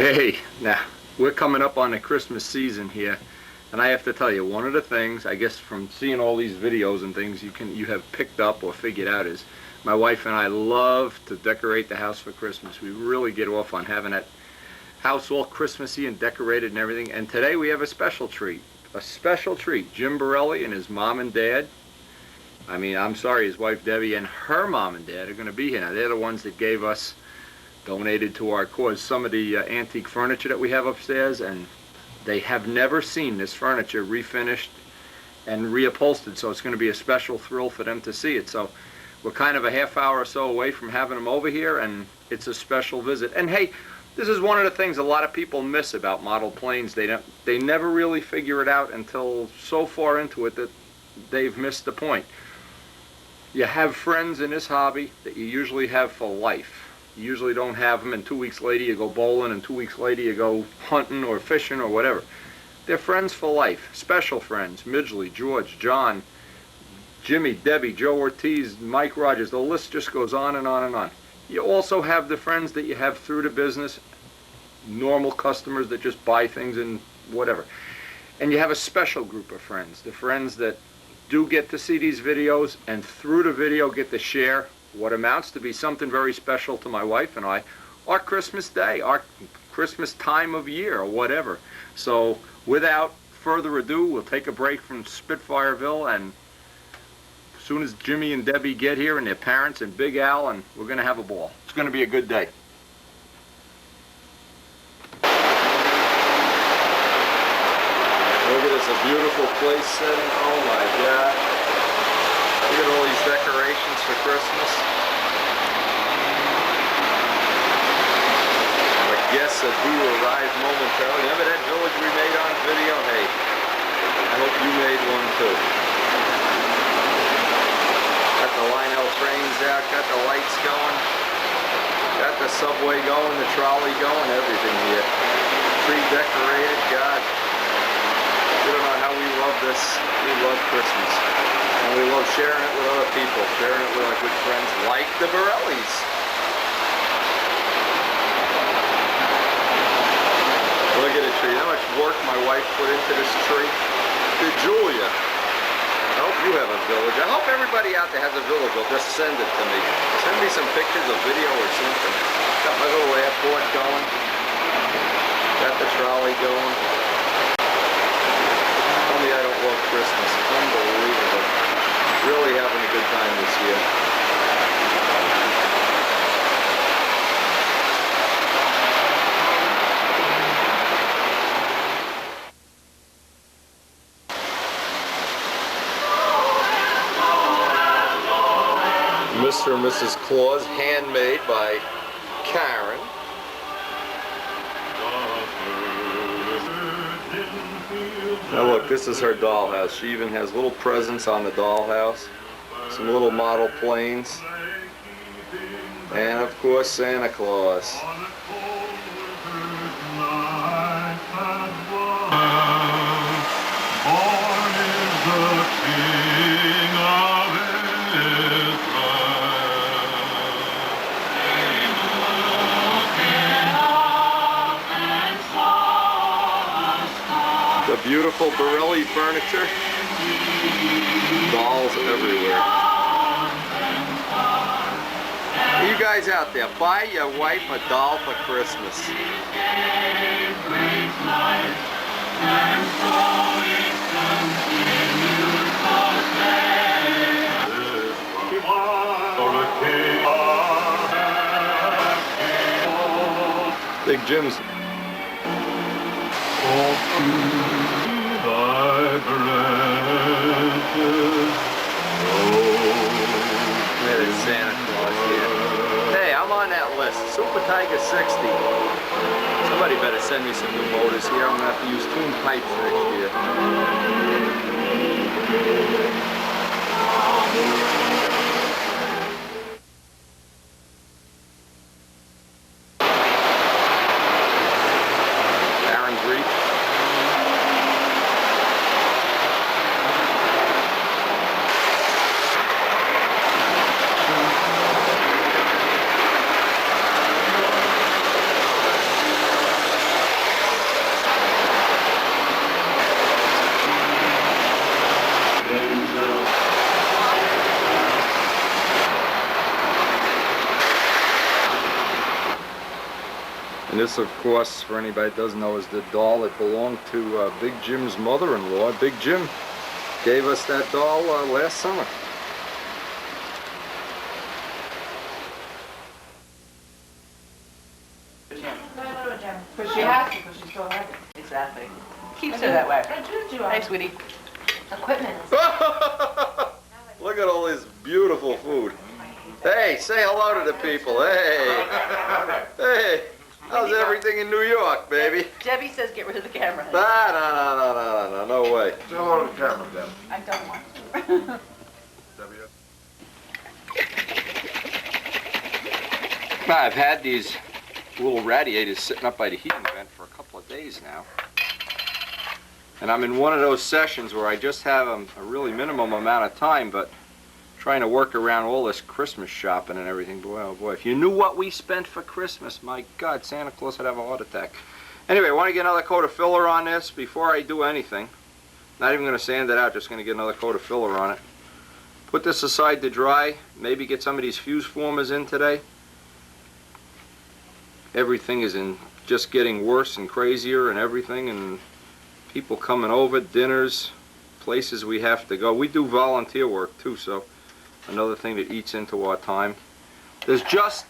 Hey, now we're coming up on the Christmas season here, and I have to tell you, one of the things I guess from seeing all these videos and things you have picked up or figured out is my wife and I love to decorate the house for Christmas. We really get off on having that house all Christmassy and decorated and everything. And today we have a special treat. A special treat. Jim Borelli and his mom and dad, I'm sorry, his wife Debbie and her mom and dad are going to be here. Now, they're the ones that gave us, donated to our cause, some of the antique furniture that we have upstairs, and they have never seen this furniture refinished and reupholstered, so it's going to be a special thrill for them to see it. So we're kind of a half hour or so away from having them over here, and it's a special visit. And hey, this is one of the things a lot of people miss about model planes. They never really figure it out until so far into it that they've missed the point. You have friends in this hobby that you usually have for life. You usually don't have them, and 2 weeks later you go bowling, and 2 weeks later you go hunting or fishing or whatever. They're friends for life, special friends. Midgley, George, John, Jimmy, Debbie, Joe Ortiz, Mike Rogers, the list just goes on and on and on. You also have the friends that you have through the business, normal customers that just buy things and whatever. And you have a special group of friends, the friends that do get to see these videos and through the video get to share what amounts to be something very special to my wife and I, our Christmas day, our Christmas time of year, or whatever. So without further ado, we'll take a break from Spitfireville, and as soon as Jimmy and Debbie get here and their parents and Big Al, and we're going to have a ball. It's going to be a good day. Look at this, a beautiful place setting. Oh my God. Look at all these decorations for Christmas. The guests that do arrive momentarily. Remember that village we made on video? Hey, I hope you made one too. Got the Lionel trains out, got the lights going, got the subway going, the trolley going, everything here. Tree decorated, God. You don't know how we love this. We love Christmas. And we love sharing it with other people, sharing it with our good friends like the Borellis. Look at the tree. How much work my wife put into this tree. To Julia. I hope you have a village. I hope everybody out there has a village. Will just send it to me. Send me some pictures or video or something. Got my little airport going. Got the trolley going. Tell me I don't love Christmas. Unbelievable. Really having a good time this year. Mr. and Mrs. Claus, handmade by Karen. Now look, this is her dollhouse. She even has little presents on the dollhouse. Some little model planes. And of course Santa Claus. The beautiful Borelli furniture. Dolls everywhere. You guys out there, buy your wife a doll for Christmas. Big Jim's. There's Santa Claus here. Hey, I'm on that list. Super Tiger 60. Somebody better send me some new motors here. I'm going to have to use tune pipes next year. this, of course, for anybody that doesn't know, is the doll that belonged to Big Jim's mother-in-law. Big Jim gave us that doll last summer. Because she has to, because she's still having it. Exactly. Keeps her that way. Hey, sweetie. Equipment. Look at all this beautiful food. Hey, say hello to the people. Hey. Hey. How's everything in New York, baby? Debbie says get rid of the camera. No way. Say hello to the camera, Deb. I don't want to. I've had these little radiators sitting up by the heating vent for a couple of days now. And I'm in one of those sessions where I just have a really minimum amount of time, but trying to work around all this Christmas shopping and everything. Boy, oh boy, if you knew what we spent for Christmas, my God, Santa Claus would have a heart attack. Anyway, I want to get another coat of filler on this before I do anything. Not even going to sand it out, just going to get another coat of filler on it. Put this aside to dry, maybe get some of these fuse formers in today. Everything is just getting worse and crazier and everything, and people coming over, dinners, places we have to go. We do volunteer work too, so another thing that eats into our time. There's just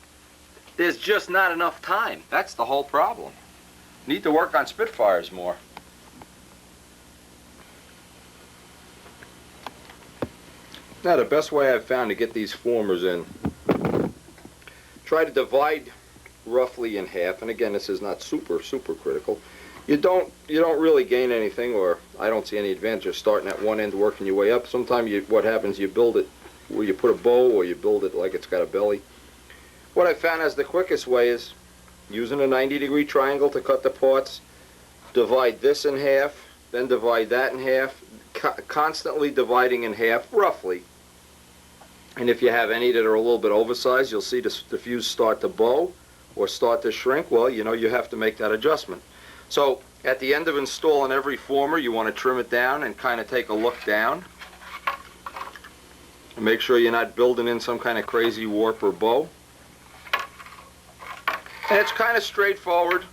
not enough time. That's the whole problem. Need to work on Spitfires more. Now, the best way I've found to get these formers in, try to divide roughly in half, and again, this is not super critical. You don't really gain anything, or I don't see any advantage of starting at one end, working your way up. Sometimes what happens, you build it where you put a bow, or you build it like it's got a belly. What I found as the quickest way is using a 90-degree triangle to cut the parts, divide this in half, then divide that in half, constantly dividing in half, roughly. And if you have any that are a little bit oversized, you'll see the fuse start to bow or start to shrink. Well, you know, you have to make that adjustment. So at the end of installing every former, you want to trim it down and kind of take a look down. And make sure you're not building in some kind of crazy warp or bow. And it's kind of straightforward.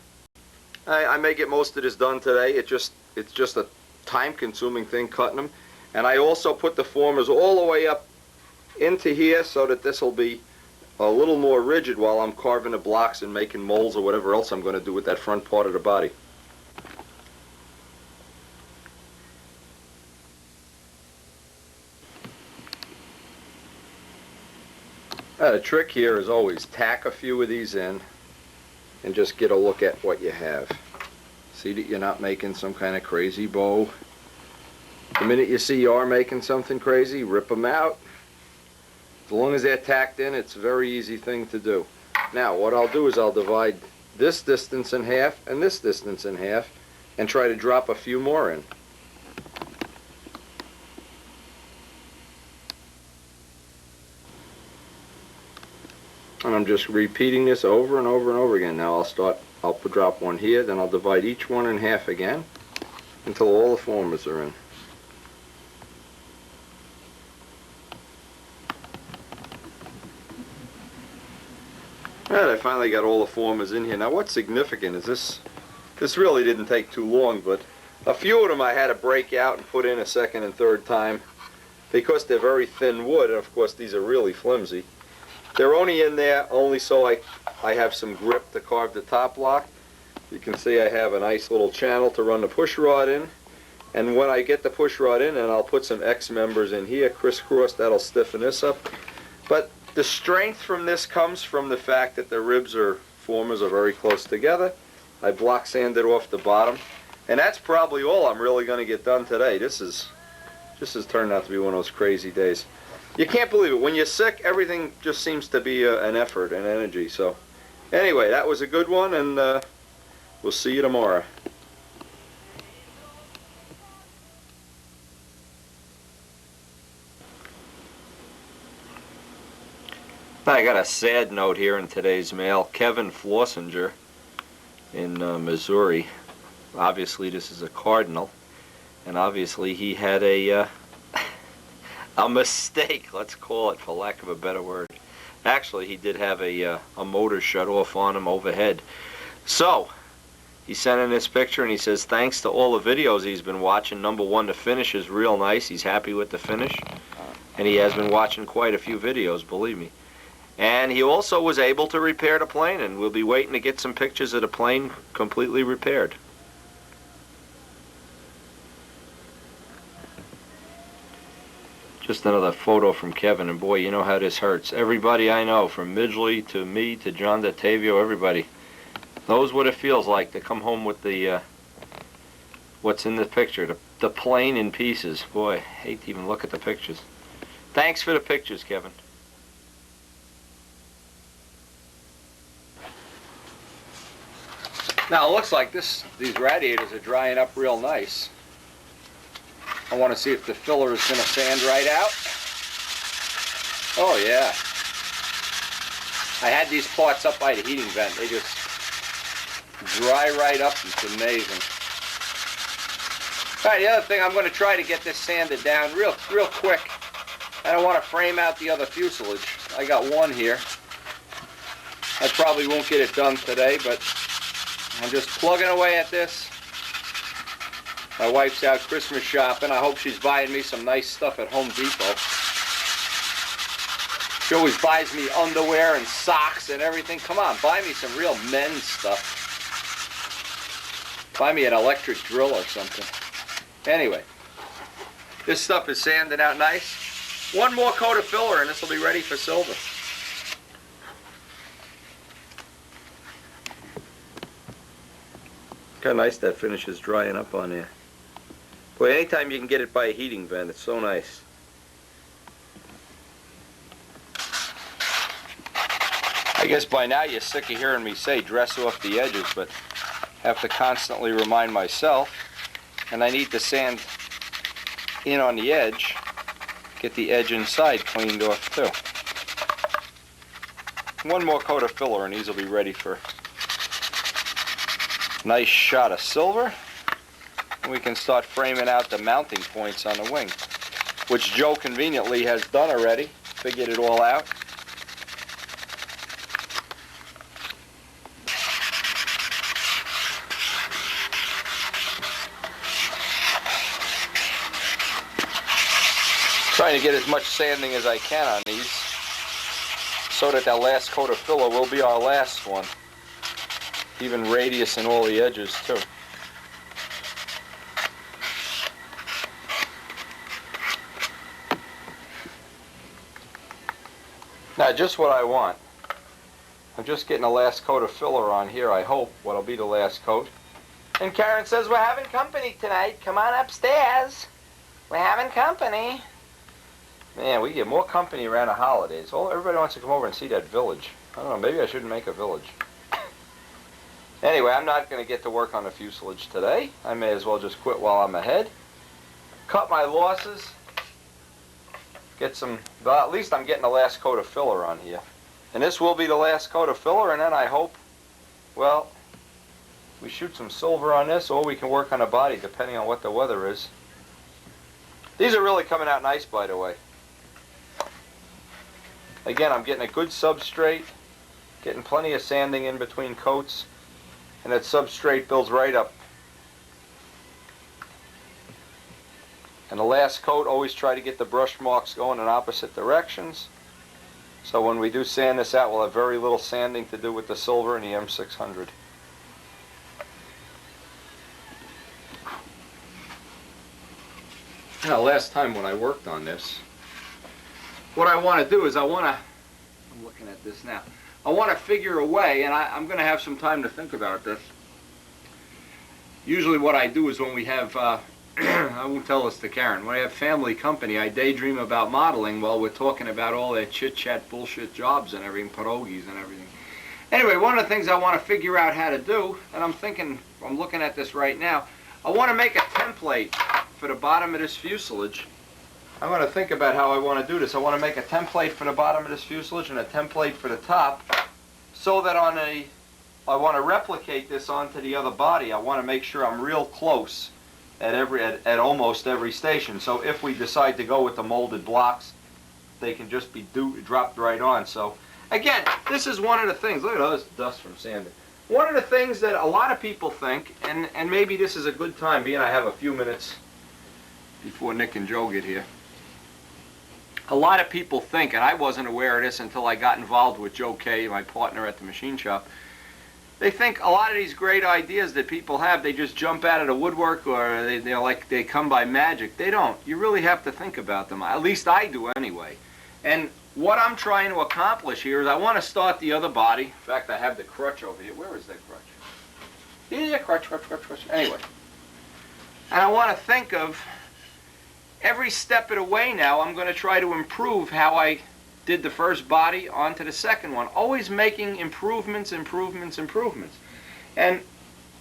I may get most of this done today. It's just a time-consuming thing cutting them. And I also put the formers all the way up into here so that this will be a little more rigid while I'm carving the blocks and making molds or whatever else I'm going to do with that front part of the body. The trick here is always tack a few of these in and just get a look at what you have. See that you're not making some kind of crazy bow. The minute you see you are making something crazy, rip them out. As long as they're tacked in, it's a very easy thing to do. Now, what I'll do is I'll divide this distance in half and this distance in half and try to drop a few more in. And I'm just repeating this over and over and over again. Now I'll drop one here, then I'll divide each one in half again until all the formers are in. Alright, I finally got all the formers in here. Now what's significant is this really didn't take too long, but a few of them I had to break out and put in a second and third time because they're very thin wood, and of course these are really flimsy. They're only in there only so I have some grip to carve the top block. You can see I have a nice little channel to run the push rod in, and when I get the push rod in, and I'll put some X members in here crisscross, that'll stiffen this up. But the strength from this comes from the fact that the ribs or formers are very close together. I block sanded off the bottom, and that's probably all I'm really going to get done today. This has turned out to be one of those crazy days. You can't believe it. When you're sick, everything just seems to be an effort and energy. So anyway, that was a good one, and we'll see you tomorrow. I got a sad note here in today's mail. Kevin Flossinger in Missouri. Obviously this is a Cardinal, and obviously he had a mistake, let's call it, for lack of a better word. Actually, he did have a motor shut off on him overhead. So, he sent in this picture and he says thanks to all the videos he's been watching. Number one, the finish is real nice. He's happy with the finish. And he has been watching quite a few videos, believe me. And he also was able to repair the plane, and we'll be waiting to get some pictures of the plane completely repaired. Just another photo from Kevin, and boy, you know how this hurts. Everybody I know, from Midgley to me to John Datavio, everybody, knows what it feels like to come home with the what's in the picture, the plane in pieces. Boy, I hate to even look at the pictures. Thanks for the pictures, Kevin. Now it looks like these radiators are drying up real nice. I want to see if the filler is going to sand right out. Oh yeah. I had these parts up by the heating vent. They just dry right up. It's amazing. All right, the other thing, I'm going to try to get this sanded down real quick. I don't want to frame out the other fuselage. I got one here. I probably won't get it done today, but I'm just plugging away at this. My wife's out Christmas shopping. I hope she's buying me some nice stuff at Home Depot. She always buys me underwear and socks and everything. Come on, buy me some real men's stuff. Buy me an electric drill or something. Anyway, this stuff is sanding out nice. One more coat of filler and this will be ready for silver. Look how nice that finish is drying up on there. Boy, anytime you can get it by a heating vent, it's so nice. I guess by now you're sick of hearing me say dress off the edges, but I have to constantly remind myself, and I need to sand in on the edge, get the edge inside cleaned off too. One more coat of filler and these will be ready for a nice shot of silver. And we can start framing out the mounting points on the wing, which Joe conveniently has done already, figured it all out. Trying to get as much sanding as I can on these so that last coat of filler will be our last one. Even radius and all the edges too. Now just what I want. I'm just getting the last coat of filler on here, I hope, what'll be the last coat. And Karen says we're having company tonight. Come on upstairs. We're having company. Man, we get more company around the holidays. Everybody wants to come over and see that village. I don't know, maybe I shouldn't make a village. Anyway, I'm not going to get to work on the fuselage today. I may as well just quit while I'm ahead. Cut my losses. Get some, well, at least I'm getting the last coat of filler on here. And this will be the last coat of filler, and then I hope, well, we shoot some silver on this, or we can work on the body, depending on what the weather is. These are really coming out nice, by the way. Again, I'm getting a good substrate, getting plenty of sanding in between coats, and that substrate builds right up. And the last coat, always try to get the brush marks going in opposite directions. So when we do sand this out, we'll have very little sanding to do with the silver and the M600. Now, last time when I worked on this, what I want to do is I'm looking at this now, I want to figure a way, and I'm going to have some time to think about this. Usually what I do is when we have, I won't tell this to Karen, when I have family company, I daydream about modeling while we're talking about all that chit-chat bullshit jobs and everything, pierogies and everything. Anyway, one of the things I want to figure out how to do, and I'm looking at this right now, I want to make a template for the bottom of this fuselage. I'm going to think about how I want to do this. I want to make a template for the bottom of this fuselage and a template for the top, so that I want to replicate this onto the other body. I want to make sure I'm real close at almost every station. So if we decide to go with the molded blocks, they can just be dropped right on. So again, this is one of the things. Look at all this dust from sanding. one of the things that a lot of people think, and maybe this is a good time, being I have a few minutes before Nick and Joe get here. A lot of people think, and I wasn't aware of this until I got involved with Joe Kay, my partner at the machine shop, they think a lot of these great ideas that people have, they just jump out of the woodwork, or they come by magic. They don't. You really have to think about them. At least I do anyway. And what I'm trying to accomplish here is I want to start the other body. In fact, I have the crutch over here. Where is that crutch? Yeah, crutch. Anyway. And I want to think of every step of the way now. I'm going to try to improve how I did the first body onto the second one. Always making improvements. And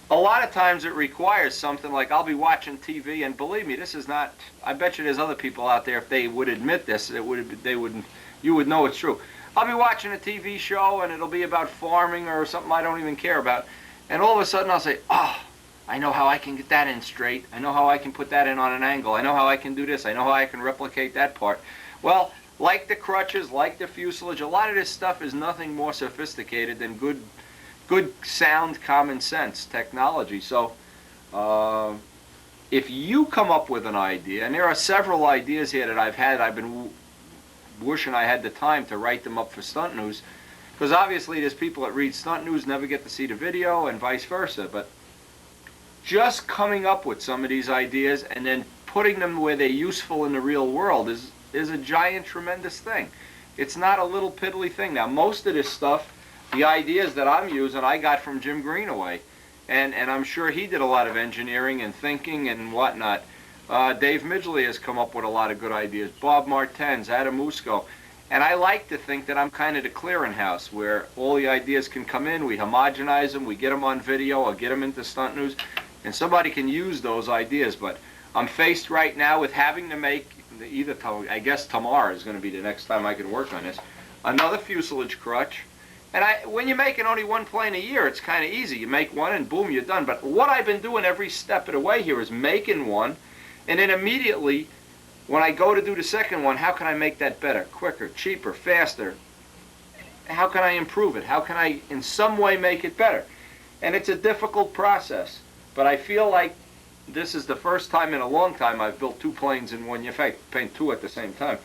a lot of times it requires something like I'll be watching TV, and believe me, this is not, I bet you there's other people out there, if they would admit this, you would know it's true. I'll be watching a TV show and it'll be about farming or something I don't even care about. And all of a sudden I'll say, oh, I know how I can get that in straight. I know how I can put that in on an angle. I know how I can do this. I know how I can replicate that part. Well, like the crutches, like the fuselage, a lot of this stuff is nothing more sophisticated than good sound common sense technology. So if you come up with an idea, and there are several ideas here that I've been wishing I had the time to write them up for Stunt News, because obviously there's people that read Stunt News never get to see the video and vice versa, but just coming up with some of these ideas and then putting them where they're useful in the real world is a giant, tremendous thing. It's not a little piddly thing. Now, most of this stuff, the ideas that I'm using, I got from Jim Greenaway. And I'm sure he did a lot of engineering and thinking and whatnot. Dave Midgley has come up with a lot of good ideas. Bob Martens, Adam Musco. And I like to think that I'm kind of the clearinghouse where all the ideas can come in, we homogenize them, we get them on video, or get them into Stunt News, and somebody can use those ideas. But I'm faced right now with having to make, I guess tomorrow is going to be the next time I can work on this, another fuselage crutch. And when you're making only one plane a year, it's kind of easy. You make one and boom, you're done. But what I've been doing every step of the way here is making one, and then immediately, when I go to do the second one, how can I make that better, quicker, cheaper, faster? How can I improve it? How can I in some way make it better? And it's a difficult process, but I feel like this is the first time in a long time I've built two planes in 1 year. In fact, paint two at the same time,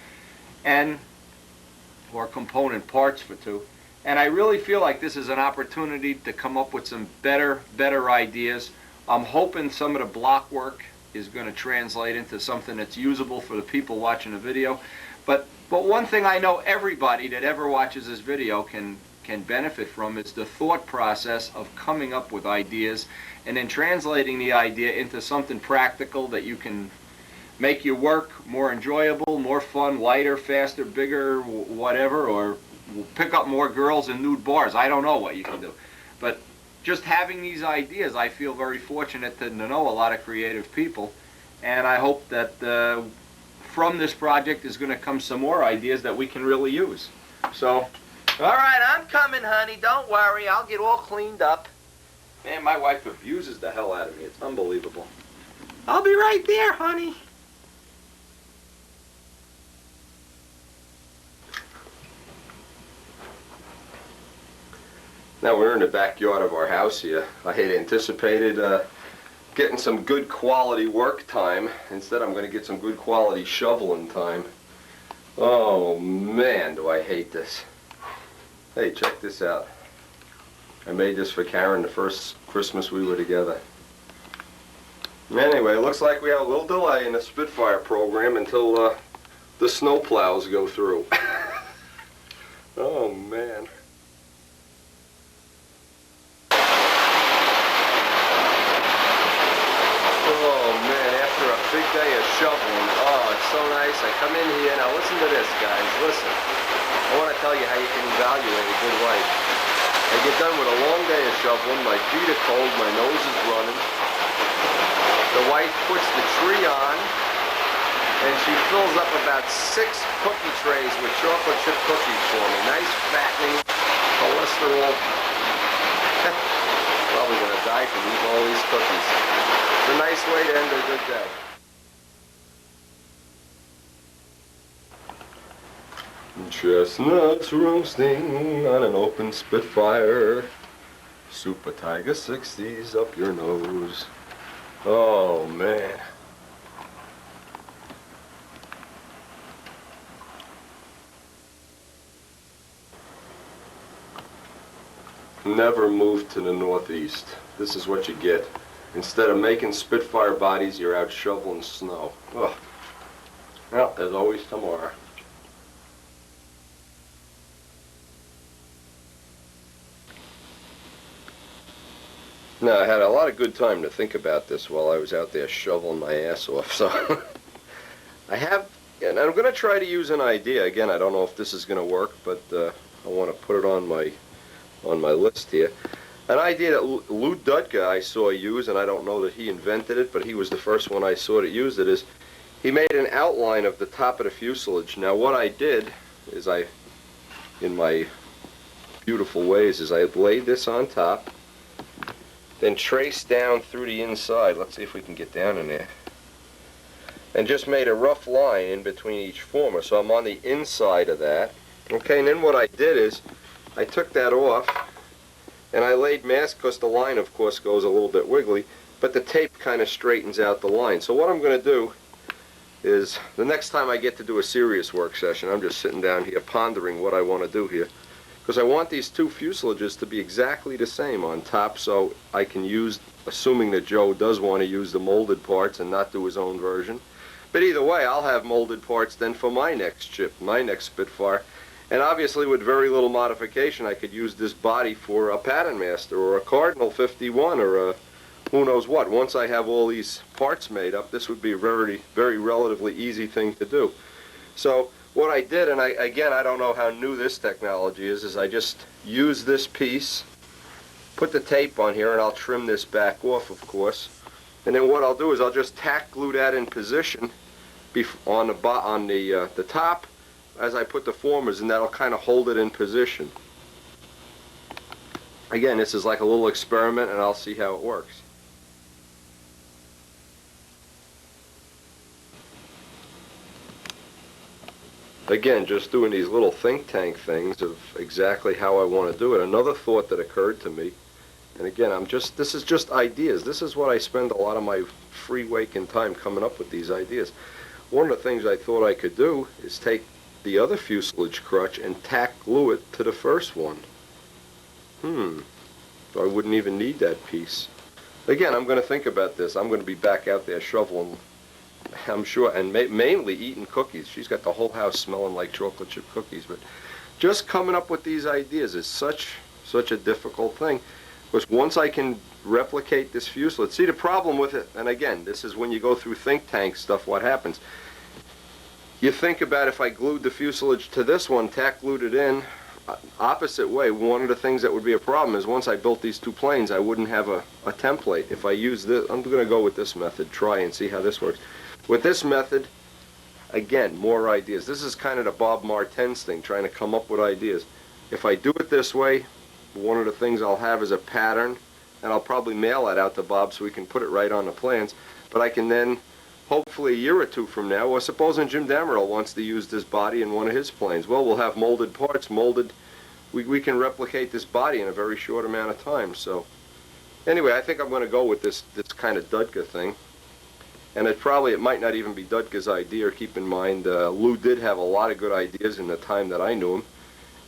or component parts for two. And I really feel like this is an opportunity to come up with some better ideas. I'm hoping some of the block work is going to translate into something that's usable for the people watching the video. But one thing I know everybody that ever watches this video can benefit from is the thought process of coming up with ideas and then translating the idea into something practical that you can make your work more enjoyable, more fun, lighter, faster, bigger, whatever, or pick up more girls in nude bars. I don't know what you can do. But just having these ideas, I feel very fortunate to know a lot of creative people. And I hope that from this project is going to come some more ideas that we can really use. So, all right, I'm coming, honey. Don't worry. I'll get all cleaned up. Man, my wife abuses the hell out of me. It's unbelievable. I'll be right there, honey. Now we're in the backyard of our house here. I had anticipated getting some good quality work time. Instead, I'm going to get some good quality shoveling time. Oh man, do I hate this. Hey, check this out. I made this for Karen the first Christmas we were together. Anyway, it looks like we have a little delay in the Spitfire program until the snow plows go through. Oh man. Big day of shoveling. Oh, it's so nice. I come in here. Now listen to this, guys. Listen. I want to tell you how you can evaluate a good wife. I get done with a long day of shoveling. My feet are cold. My nose is running. The wife puts the tree on, and she fills up about 6 cookie trays with chocolate chip cookies for me. Nice, fattening, cholesterol. Probably going to die from eating all these cookies. It's a nice way to end a good day. Chestnuts roasting on an open Spitfire. Super Tiger 60s up your nose. Oh man. Never move to the Northeast. This is what you get. Instead of making Spitfire bodies, you're out shoveling snow. Ugh. Well, there's always tomorrow. Now, I had a lot of good time to think about this while I was out there shoveling my ass off, so I have, and I'm going to try to use an idea. Again, I don't know if this is going to work, but I want to put it on my list here. An idea that Lou Dudka I saw use, and I don't know that he invented it, but he was the first one I saw that used it, is he made an outline of the top of the fuselage. Now, what I did is in my beautiful ways, is I laid this on top, then trace down through the inside. Let's see if we can get down in there. And just made a rough line in between each former. So I'm on the inside of that. Okay, and then what I did is I took that off and I laid mask, because the line of course goes a little bit wiggly, but the tape kind of straightens out the line. So what I'm going to do is, the next time I get to do a serious work session, I'm just sitting down here pondering what I want to do here. Because I want these two fuselages to be exactly the same on top, so I can use, assuming that Joe does want to use the molded parts and not do his own version. But either way, I'll have molded parts then for my next ship, my next Spitfire. And obviously with very little modification, I could use this body for a Pattern Master or a Cardinal 51 or a who knows what. Once I have all these parts made up, this would be a very, very relatively easy thing to do. So what I did, and again, I don't know how new this technology is I just use this piece, put the tape on here, and I'll trim this back off, of course. And then what I'll do is I'll just tack glue that in position on the top as I put the formers, and that'll kind of hold it in position. Again, this is like a little experiment, and I'll see how it works. Again, just doing these little think tank things of exactly how I want to do it. Another thought that occurred to me, and again, this is just ideas. This is what I spend a lot of my free waking time coming up with, these ideas. One of the things I thought I could do is take the other fuselage crutch and tack glue it to the first one. So I wouldn't even need that piece. Again, I'm going to think about this. I'm going to be back out there shoveling, I'm sure, and mainly eating cookies. She's got the whole house smelling like chocolate chip cookies. But just coming up with these ideas is such a difficult thing. Because once I can replicate this fuselage, see the problem with it, and again, this is when you go through think tank stuff, what happens. You think about, if I glued the fuselage to this one, tack glued it in, opposite way, one of the things that would be a problem is once I built these two planes, I wouldn't have a template. If I use this, I'm going to go with this method, try and see how this works. With this method, again, more ideas. This is kind of the Bob Martens thing, trying to come up with ideas. If I do it this way, one of the things I'll have is a pattern, and I'll probably mail that out to Bob so we can put it right on the plans. But I can then, hopefully a year or two from now, or supposing Jim Damerel wants to use this body in one of his planes, well, we'll have molded parts, we can replicate this body in a very short amount of time. So anyway, I think I'm going to go with this kind of Dudka thing. And it might not even be Dudka's idea. Keep in mind, Lou did have a lot of good ideas in the time that I knew him.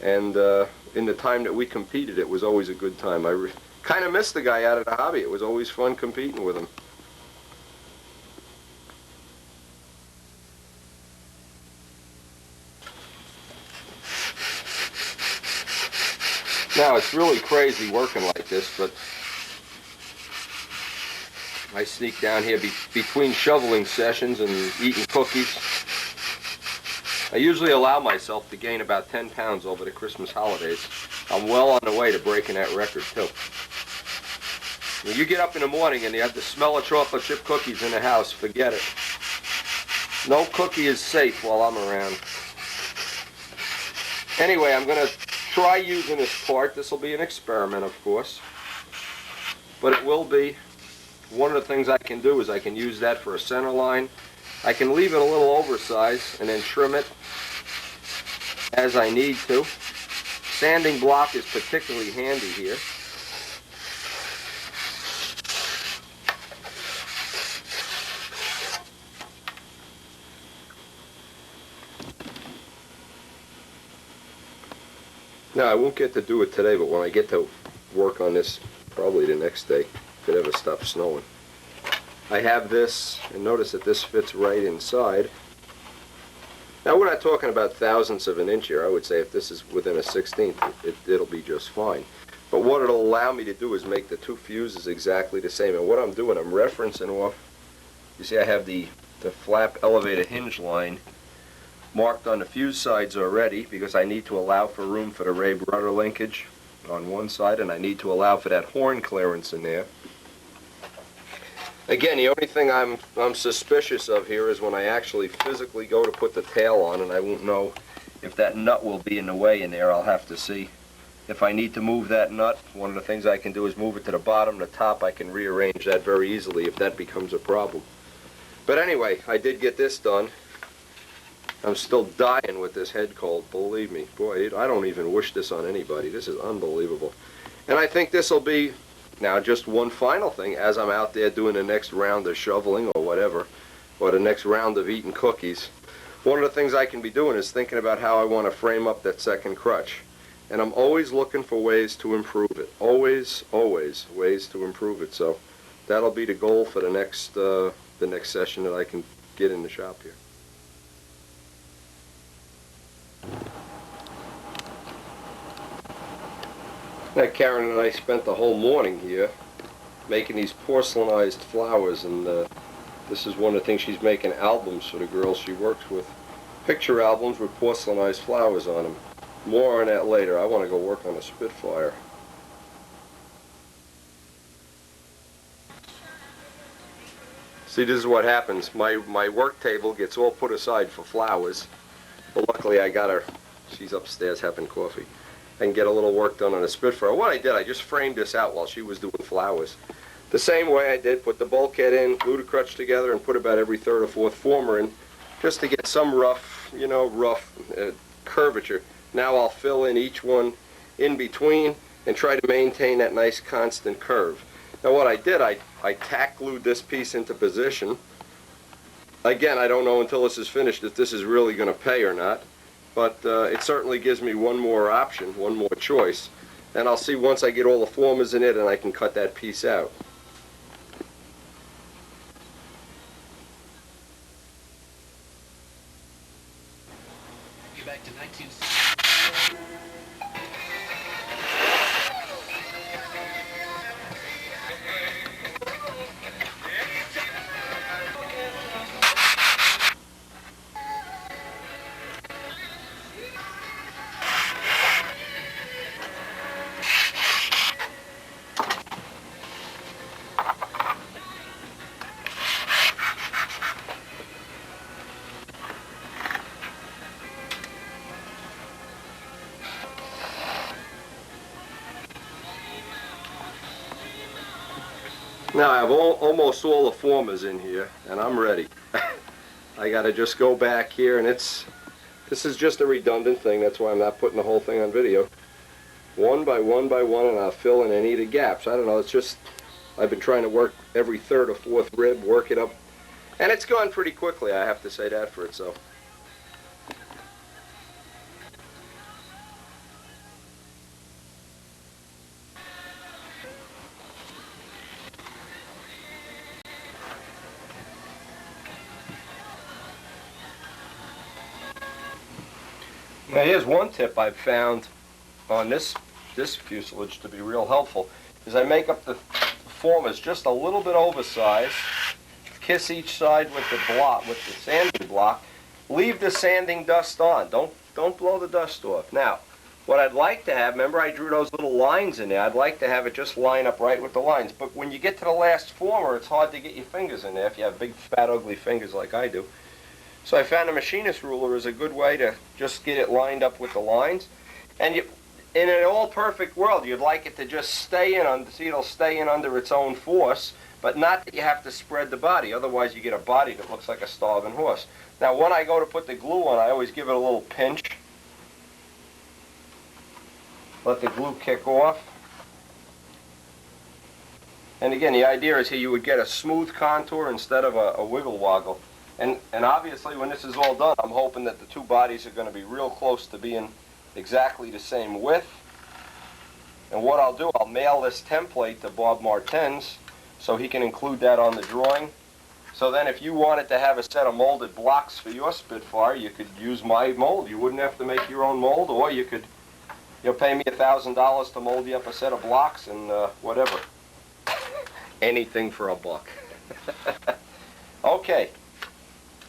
And in the time that we competed, it was always a good time. I kind of missed the guy out of the hobby. It was always fun competing with him. Now, it's really crazy working like this, but I sneak down here between shoveling sessions and eating cookies. I usually allow myself to gain about 10 pounds over the Christmas holidays. I'm well on the way to breaking that record, too. When you get up in the morning and you have the smell of chocolate chip cookies in the house, forget it. No cookie is safe while I'm around. Anyway, I'm going to try using this part. This will be an experiment, of course. But it will be. One of the things I can do is I can use that for a center line. I can leave it a little oversized and then trim it as I need to. Sanding block is particularly handy here. Now, I won't get to do it today, but when I get to work on this, probably the next day, if it ever stops snowing. I have this, and notice that this fits right inside. Now, we're not talking about thousandths of an inch here. I would say if this is within a 16th, it'll be just fine. But what it'll allow me to do is make the two fuses exactly the same. And what I'm doing, I'm referencing off, you see I have the flap elevator hinge line marked on the fuse sides already because I need to allow for room for the Rabe rudder linkage on one side, and I need to allow for that horn clearance in there. Again, the only thing I'm suspicious of here is when I actually physically go to put the tail on, and I won't know if that nut will be in the way in there. I'll have to see. If I need to move that nut, one of the things I can do is move it to the bottom. The top, I can rearrange that very easily if that becomes a problem. But anyway, I did get this done. I'm still dying with this head cold, believe me. Boy, I don't even wish this on anybody. This is unbelievable. And I think this will be, now just one final thing, as I'm out there doing the next round of shoveling or whatever, or the next round of eating cookies, one of the things I can be doing is thinking about how I want to frame up that second crutch. And I'm always looking for ways to improve it. Always, always ways to improve it. So that'll be the goal for the next session that I can get in the shop here. Now, Karen and I spent the whole morning here making these porcelainized flowers, and this is one of the things she's making albums for the girls she works with. Picture albums with porcelainized flowers on them. More on that later. I want to go work on a Spitfire. See, this is what happens. My work table gets all put aside for flowers. But luckily I got her. She's upstairs having coffee. I can get a little work done on a Spitfire. What I did, I just framed this out while she was doing flowers. The same way I did, put the bulkhead in, glue the crutch together, and put about every third or fourth former in, just to get some rough curvature. Now I'll fill in each one in between and try to maintain that nice constant curve. Now what I did, I tack glued this piece into position. Again, I don't know until this is finished if this is really going to pay or not, but it certainly gives me one more option, one more choice, and I'll see once I get all the formers in it and I can cut that piece out. Back to 19. Now I have almost all the formers in here, and I'm ready. I got to just go back here, and this is just a redundant thing. That's why I'm not putting the whole thing on video. One by one by one, and I'll fill in any of the gaps. I don't know. It's just I've been trying to work every third or fourth rib, work it up, and it's gone pretty quickly. I have to say that for itself. Now here's one tip I've found on this fuselage to be real helpful, is I make up the formers just a little bit oversized, kiss each side with the block, with the sanding block, leave the sanding dust on, don't blow the dust off. Now, what I'd like to have, remember I drew those little lines in there, I'd like to have it just line up right with the lines, but when you get to the last former, it's hard to get your fingers in there if you have big, fat, ugly fingers like I do. So I found a machinist ruler is a good way to just get it lined up with the lines. And in an all-perfect world, you'd like it to just stay in, see it'll stay in under its own force, but not that you have to spread the body. Otherwise, you get a body that looks like a starving horse. Now, when I go to put the glue on, I always give it a little pinch. Let the glue kick off. And again, the idea is here you would get a smooth contour instead of a wiggle-woggle. And obviously, when this is all done, I'm hoping that the two bodies are going to be real close to being exactly the same width. And what I'll do, I'll mail this template to Bob Martens so he can include that on the drawing. So then if you wanted to have a set of molded blocks for your Spitfire, you could use my mold. You wouldn't have to make your own mold, or you could pay me $1,000 to mold you up a set of blocks and whatever. Anything for $1. Okay.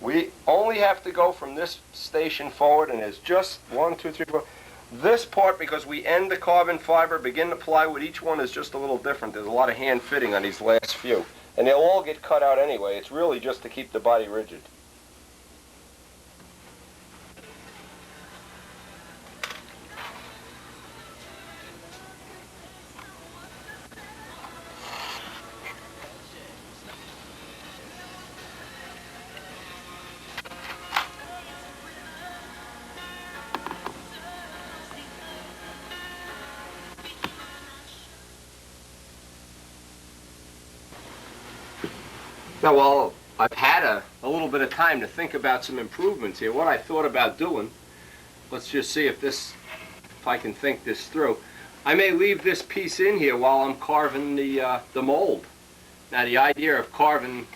We only have to go from this station forward, and there's just 1, 2, 3, 4. This part, because we end the carbon fiber, begin the plywood, each one is just a little different. There's a lot of hand fitting on these last few. And they'll all get cut out anyway. It's really just to keep the body rigid. Now, while I've had a little bit of time to think about some improvements here, what I thought about doing, let's just see if I can think this through. I may leave this piece in here while I'm carving the mold. Now, the idea of carving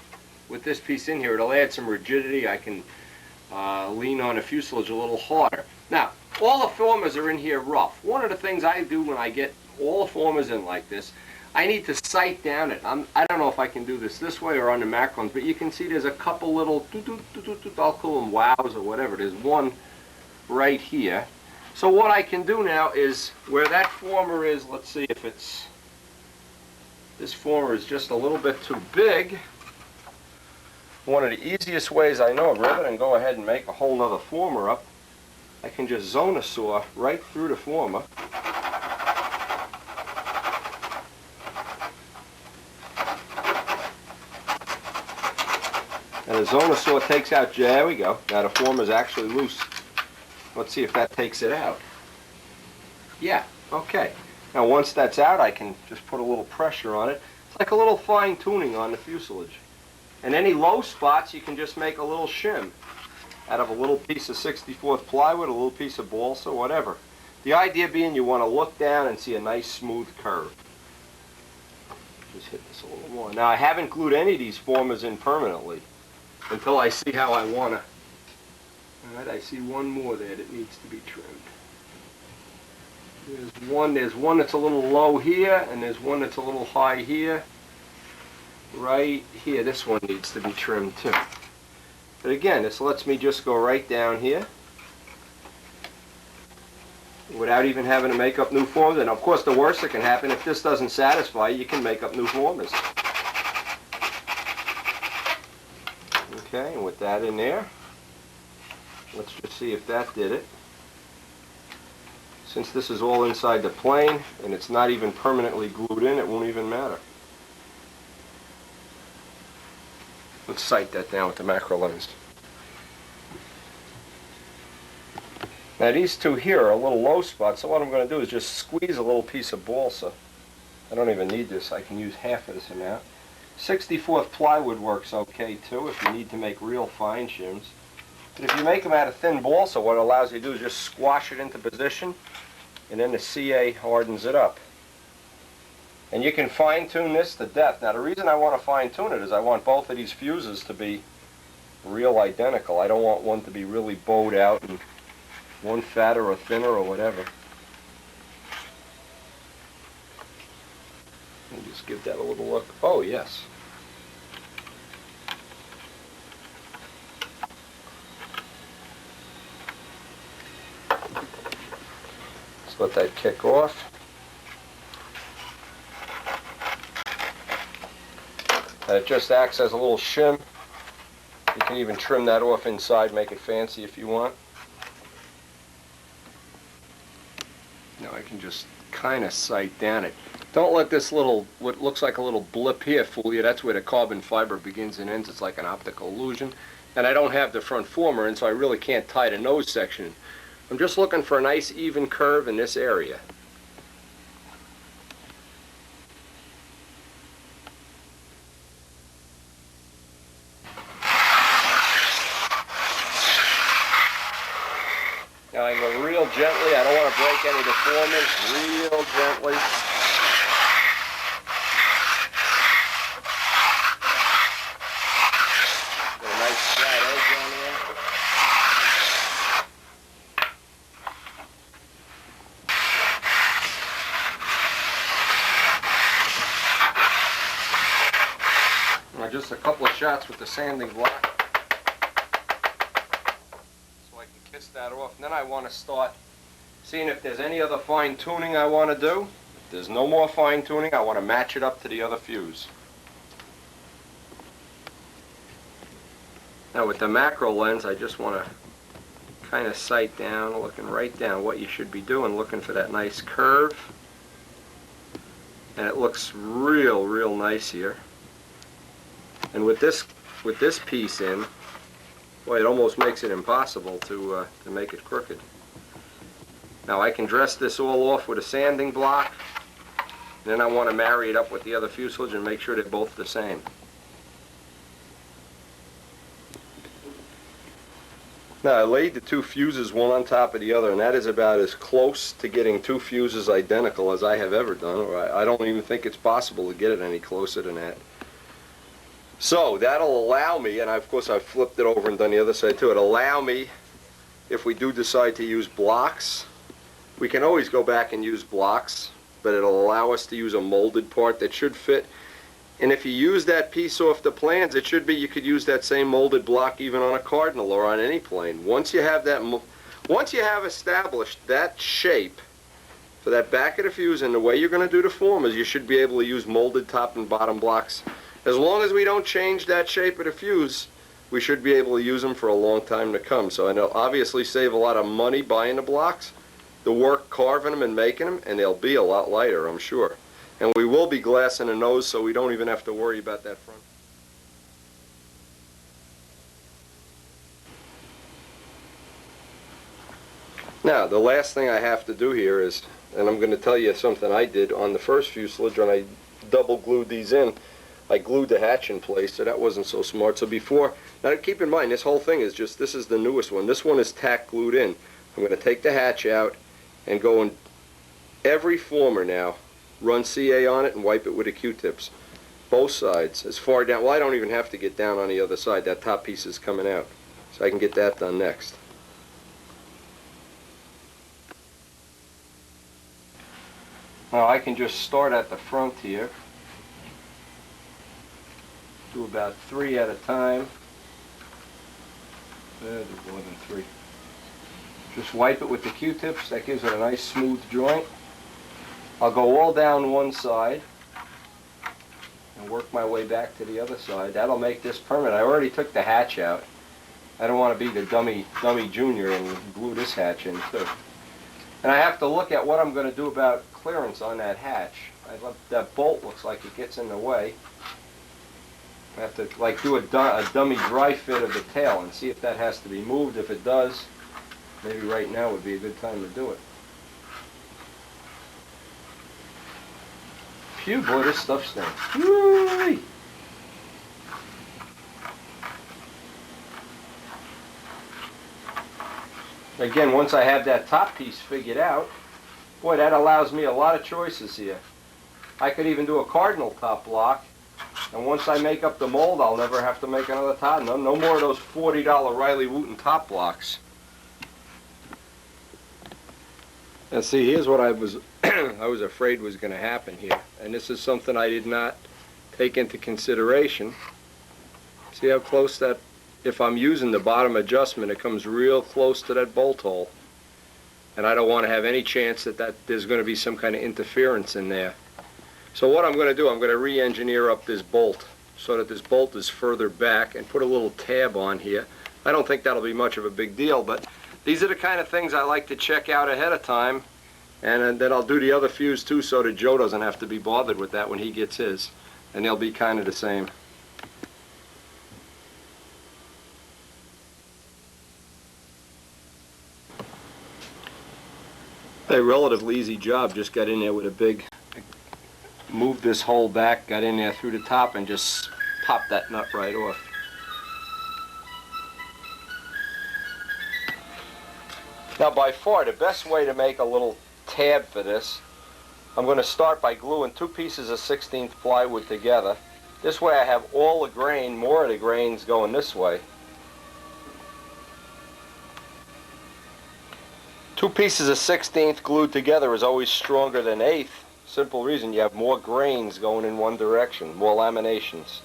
with this piece in here, it'll add some rigidity. I can lean on the fuselage a little harder. Now, all the formers are in here rough. One of the things I do when I get all the formers in like this, I need to sight down it. I don't know if I can do this way or on the macrons, but you can see there's a couple little, I'll call them wows or whatever. There's one right here. So what I can do now is, where that former is, let's see if this former is just a little bit too big. One of the easiest ways I know, rather than go ahead and make a whole nother former up, I can just zone a saw right through the former. And the zona saw takes out, there we go. Now the former is actually loose. Let's see if that takes it out. Yeah, okay. Now once that's out, I can just put a little pressure on it. It's like a little fine tuning on the fuselage. And any low spots, you can just make a little shim out of a little piece of 64th plywood, a little piece of balsa, whatever. The idea being you want to look down and see a nice smooth curve. Just hit this a little more. Now I haven't glued any of these formers in permanently until I see how I want to. Alright, I see one more there that needs to be trimmed. There's one that's a little low here, and there's one that's a little high here. Right here, this one needs to be trimmed too. But again, this lets me just go right down here without even having to make up new formers. And of course, the worst that can happen, if this doesn't satisfy you, can make up new formers. Okay, and with that in there, let's just see if that did it. Since this is all inside the plane and it's not even permanently glued in, it won't even matter. Let's sight that down with the macro lens. Now these two here are a little low spots, so what I'm going to do is just squeeze a little piece of balsa. I don't even need this, I can use half of this amount. 64th plywood works okay too if you need to make real fine shims. But if you make them out of thin balsa, what it allows you to do is just squash it into position, and then the CA hardens it up. And you can fine tune this to death. Now the reason I want to fine tune it is I want both of these fuses to be real identical. I don't want one to be really bowed out and one fatter or thinner or whatever. And just give that a little look. Oh yes. Let's let that kick off. And it just acts as a little shim. You can even trim that off inside, make it fancy if you want. Now I can just kind of sight down it. Don't let this little, what looks like a little blip here fool you. That's where the carbon fiber begins and ends. It's like an optical illusion. And I don't have the front former in, so I really can't tie the nose section. I'm just looking for a nice even curve in this area. Now I go real gently. I don't want to break any of the formers. Real gently. Get a nice flat edge on there. Now just a couple of shots with the sanding block. Kiss that off, and then I want to start seeing if there's any other fine tuning I want to do. If there's no more fine tuning, I want to match it up to the other fuse. Now with the macro lens, I just want to kind of sight down, looking right down what you should be doing, looking for that nice curve. And it looks real nice here. And with this piece in, boy, it almost makes it impossible to make it crooked. Now I can dress this all off with a sanding block. Then I want to marry it up with the other fuselage and make sure they're both the same. Now I laid the two fuses one on top of the other, and that is about as close to getting two fuses identical as I have ever done. Or I don't even think it's possible to get it any closer than that. So that'll allow me, and of course I've flipped it over and done the other side too, it'll allow me, if we do decide to use blocks, we can always go back and use blocks, but it'll allow us to use a molded part that should fit. And if you use that piece off the plans, it should be you could use that same molded block even on a Cardinal or on any plane. Once you have established that shape for that back of the fuse and the way you're going to do the formers, you should be able to use molded top and bottom blocks. As long as we don't change that shape of the fuse, we should be able to use them for a long time to come. So it'll obviously save a lot of money buying the blocks, the work carving them and making them, and they'll be a lot lighter, I'm sure. And we will be glassing the nose, so we don't even have to worry about that front. Now, the last thing I have to do here is, and I'm going to tell you something I did on the first fuselage when I double glued these in. I glued the hatch in place, so that wasn't so smart. So before, now keep in mind, this whole thing is just, this is the newest one. This one is tack glued in. I'm going to take the hatch out and go in every former now, run CA on it and wipe it with the Q-tips. Both sides, as far down, well I don't even have to get down on the other side. That top piece is coming out. So I can get that done next. Now I can just start at the front here. Do about 3 at a time. There's more than 3. Just wipe it with the Q-tips. That gives it a nice smooth joint. I'll go all down one side and work my way back to the other side. That'll make this permanent. I already took the hatch out. I don't want to be the dummy junior and glue this hatch in too. And I have to look at what I'm going to do about clearance on that hatch. That bolt looks like it gets in the way. I have to do a dummy dry fit of the tail and see if that has to be moved. If it does, maybe right now would be a good time to do it. Phew, boy, this stuff stinks. Woo-wee. Again, once I have that top piece figured out, boy, that allows me a lot of choices here. I could even do a Cardinal top block. And once I make up the mold, I'll never have to make another top. No more of those $40 Riley Wooten top blocks. And see, here's what I was afraid was going to happen here. And this is something I did not take into consideration. See how close that, if I'm using the bottom adjustment, it comes real close to that bolt hole. And I don't want to have any chance that there's going to be some kind of interference in there. So what I'm going to do, I'm going to re-engineer up this bolt so that this bolt is further back and put a little tab on here. I don't think that'll be much of a big deal, but these are the kind of things I like to check out ahead of time, and then I'll do the other fuse too so that Joe doesn't have to be bothered with that when he gets his, and they'll be kind of the same. A relatively easy job, just got in there with a big, moved this hole back, got in there through the top and just popped that nut right off. Now by far the best way to make a little tab for this, I'm going to start by gluing 2 pieces of 16th plywood together. This way I have all the grain, more of the grains going this way. 2 pieces of 16th glued together is always stronger than 1/8. Simple reason, you have more grains going in one direction, more laminations.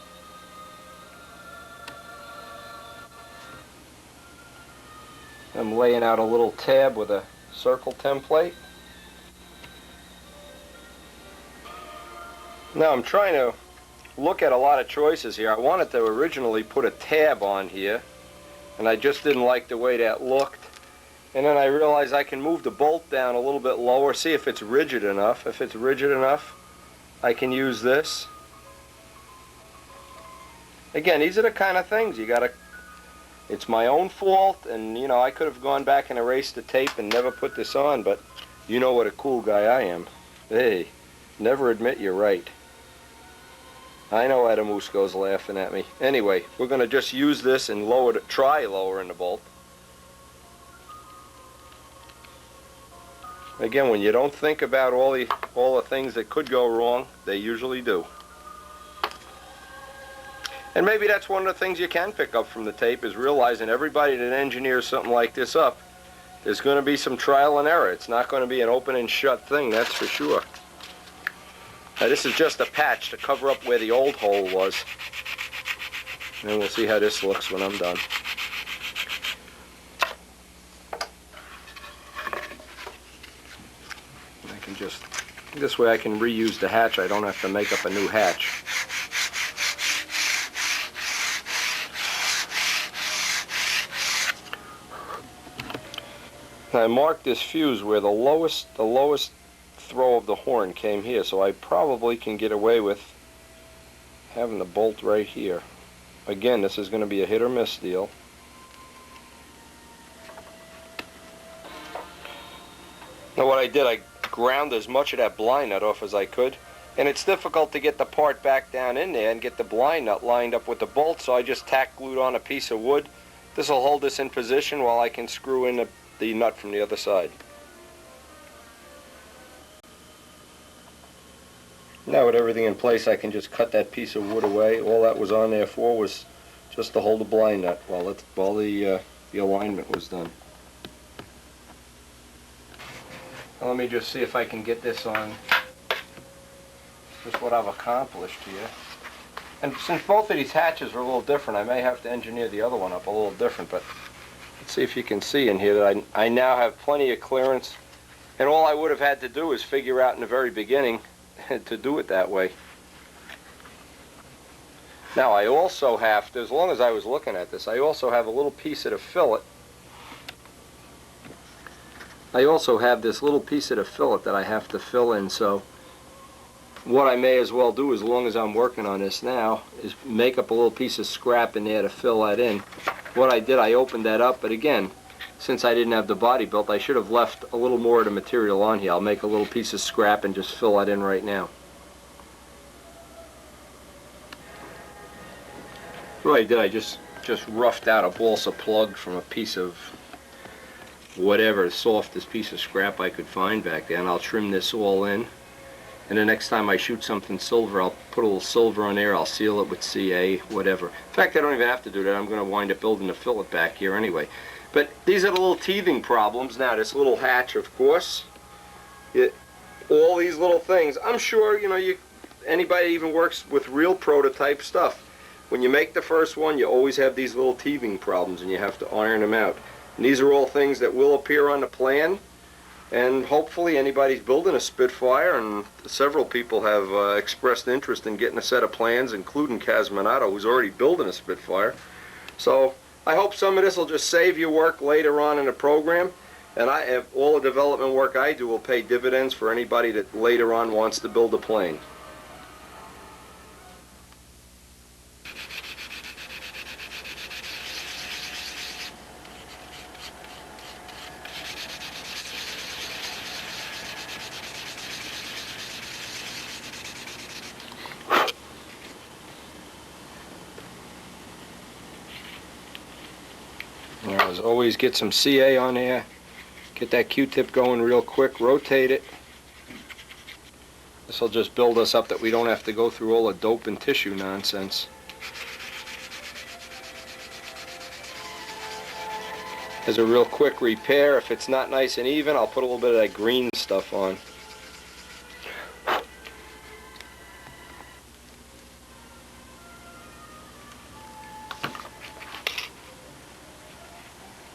I'm laying out a little tab with a circle template. Now I'm trying to look at a lot of choices here. I wanted to originally put a tab on here, and I just didn't like the way that looked. And then I realized I can move the bolt down a little bit lower, see if it's rigid enough. If it's rigid enough, I can use this. Again, these are the kind of things you gotta, it's my own fault, and you know, I could have gone back and erased the tape and never put this on, but you know what a cool guy I am. Hey, never admit you're right. I know Adamusco's laughing at me. Anyway, we're going to just use this and try lowering the bolt. Again, when you don't think about all the things that could go wrong, they usually do. And maybe that's one of the things you can pick up from the tape, is realizing everybody that engineers something like this up, there's going to be some trial and error. It's not going to be an open and shut thing, that's for sure. Now this is just a patch to cover up where the old hole was. And we'll see how this looks when I'm done. I can just, this way I can reuse the hatch. I don't have to make up a new hatch. Now I marked this fuse where the lowest throw of the horn came here, so I probably can get away with having the bolt right here. Again, this is going to be a hit or miss deal. Now what I did, I ground as much of that blind nut off as I could, and it's difficult to get the part back down in there and get the blind nut lined up with the bolt, so I just tack glued on a piece of wood. This will hold this in position while I can screw in the nut from the other side. Now with everything in place, I can just cut that piece of wood away. All that was on there for was just to hold the blind nut while the alignment was done. Now let me just see if I can get this on, just what I've accomplished here. And since both of these hatches are a little different, I may have to engineer the other one up a little different, but let's see if you can see in here that I now have plenty of clearance, and all I would have had to do is figure out in the very beginning to do it that way. Now I also have to, as long as I was looking at this, I also have a little piece of the fillet. I also have this little piece of the fillet that I have to fill in, so what I may as well do, as long as I'm working on this now, is make up a little piece of scrap in there to fill that in. What I did, I opened that up, but again, since I didn't have the body built, I should have left a little more of the material on here. I'll make a little piece of scrap and just fill that in right now. What I did, I just roughed out a balsa plug from a piece of whatever, the softest piece of scrap I could find back there, and I'll trim this all in. And the next time I shoot something silver, I'll put a little silver on there, I'll seal it with CA, whatever. In fact, I don't even have to do that. I'm going to wind up building a fillet back here anyway. But these are the little teething problems. Now, this little hatch, of course, all these little things. I'm sure, you know, anybody even works with real prototype stuff. When you make the first one, you always have these little teething problems, and you have to iron them out. And these are all things that will appear on the plan. And hopefully anybody's building a Spitfire, and several people have expressed interest in getting a set of plans, including Casminato, who's already building a Spitfire. So I hope some of this will just save you work later on in the program, and all the development work I do will pay dividends for anybody that later on wants to build a plane. As always, get some CA on there, Get that Q-tip going real quick, rotate it. This will just build us up that we don't have to go through all the dope and tissue nonsense. As a real quick repair, if it's not nice and even, I'll put a little bit of that green stuff on.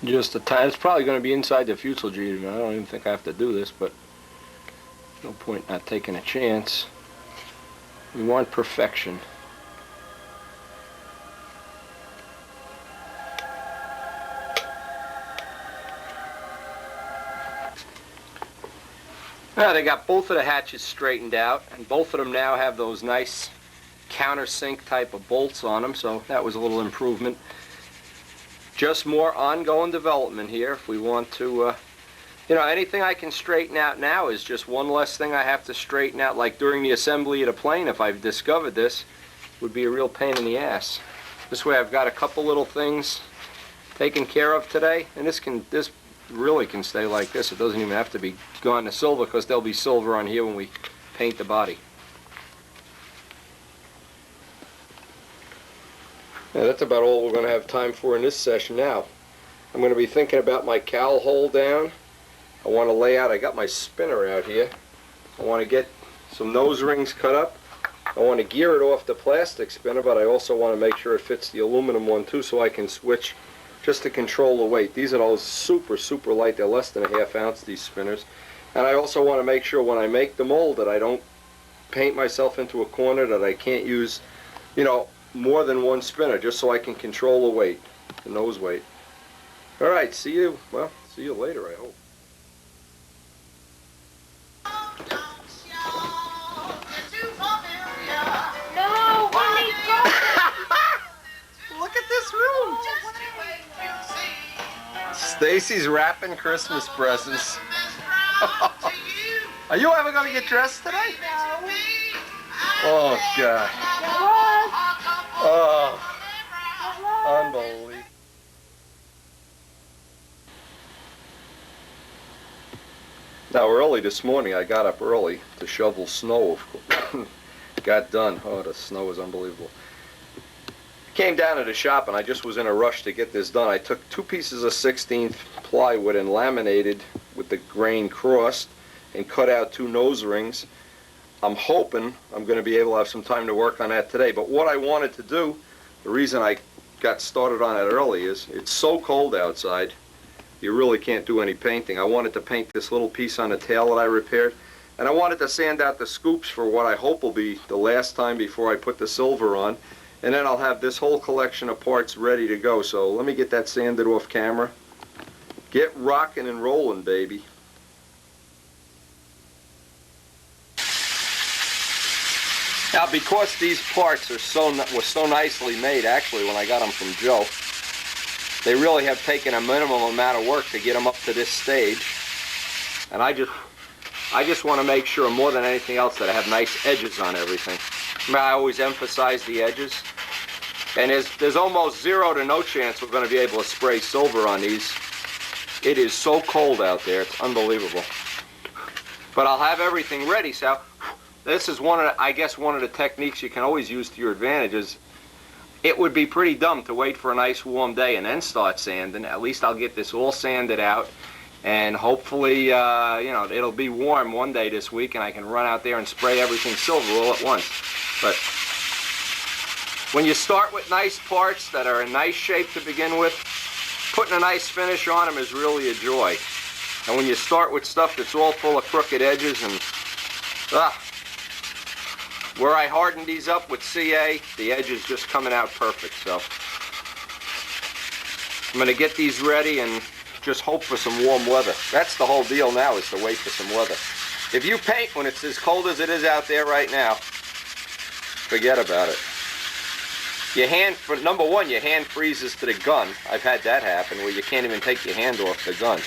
Just the time. It's probably going to be inside the fuselage. I don't even think I have to do this, but no point not taking a chance. We want perfection. Now they got both of the hatches straightened out, and both of them now have those nice countersink type of bolts on them, so that was a little improvement. Just more ongoing development here. If we want to, you know, anything I can straighten out now is just one less thing I have to straighten out, like during the assembly of the plane. If I've discovered this, would be a real pain in the ass. This way I've got a couple little things taken care of today, and this really can stay like this. It doesn't even have to be gone to silver, because there'll be silver on here when we paint the body. Yeah, that's about all we're going to have time for in this session. Now, I'm going to be thinking about my cowl hole down. I want to lay out, I got my spinner out here. I want to get some nose rings cut up. I want to gear it off the plastic spinner, but I also want to make sure it fits the aluminum one too, so I can switch just to control the weight. These are those super, super light. They're less than a ½ ounce, these spinners. And I also want to make sure when I make the mold that I don't paint myself into a corner, that I can't use, you know, more than one spinner, just so I can control the weight, the nose weight. All right, see you later, I hope. No, Willie, go! Look at this room. Stacy's wrapping Christmas presents. Are you ever going to get dressed today? No. Oh, God. Oh, unbelievable. Now, early this morning, I got up early to shovel snow. Got done. Oh, the snow is unbelievable. Came down to the shop, and I just was in a rush to get this done. I took 2 pieces of 16th plywood and laminated with the grain crossed and cut out 2 nose rings. I'm hoping I'm going to be able to have some time to work on that today. But what I wanted to do, the reason I got started on it early, is it's so cold outside, you really can't do any painting. I wanted to paint this little piece on the tail that I repaired, and I wanted to sand out the scoops for what I hope will be the last time before I put the silver on, and then I'll have this whole collection of parts ready to go. So let me get that sanded off camera. Get rocking and rolling, baby. Now, because these parts were so nicely made, actually, when I got them from Joe, they really have taken a minimum amount of work to get them up to this stage. And I just want to make sure, more than anything else, that I have nice edges on everything. I always emphasize the edges. And there's almost 0 to no chance we're going to be able to spray silver on these. It is so cold out there, it's unbelievable. But I'll have everything ready, so this is one of the techniques you can always use to your advantage. Is it would be pretty dumb to wait for a nice warm day and then start sanding. At least I'll get this all sanded out, and hopefully, you know, it'll be warm one day this week, and I can run out there and spray everything silver all at once. But when you start with nice parts that are in nice shape to begin with, putting a nice finish on them is really a joy. And when you start with stuff that's all full of crooked edges and where I hardened these up with CA, the edge is just coming out perfect. So I'm going to get these ready and just hope for some warm weather. That's the whole deal now, is to wait for some weather. If you paint when it's as cold as it is out there right now, forget about it. Number one, your hand freezes to the gun. I've had that happen, where you can't even take your hand off the gun.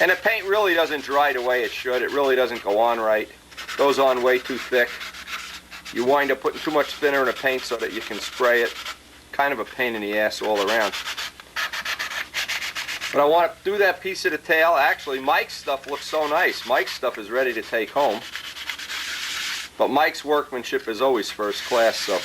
And the paint really doesn't dry the way it should. It really doesn't go on right. It goes on way too thick. You wind up putting too much thinner in the paint so that you can spray it. Kind of a pain in the ass all around. But I want to do that piece of the tail. Actually, Mike's stuff looks so nice. Mike's stuff is ready to take home. But Mike's workmanship is always first class, so.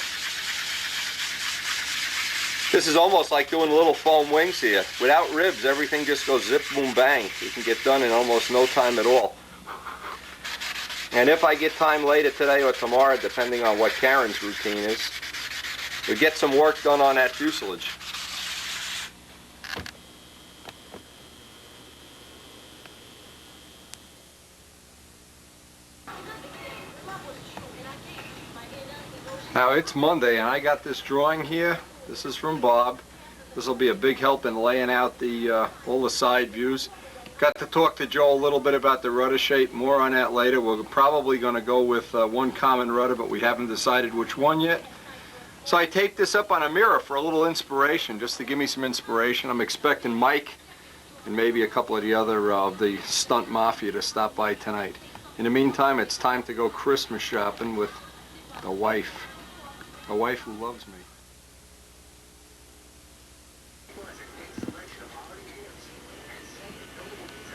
This is almost like doing little foam wings here. Without ribs, everything just goes zip, boom, bang. You can get done in almost no time at all. And if I get time later today or tomorrow, depending on what Karen's routine is, we'll get some work done on that fuselage. Now it's Monday and I got this drawing here. This is from Bob. This will be a big help in laying out the all the side views. Got to talk to Joe a little bit about the rudder shape. More on that later. We're probably going to go with one common rudder, but we haven't decided which one yet. So I taped this up on a mirror for a little inspiration, just to give me some inspiration. I'm expecting Mike and maybe a couple of the other of the stunt mafia to stop by tonight. In the meantime, it's time to go Christmas shopping with the wife. A wife who loves me.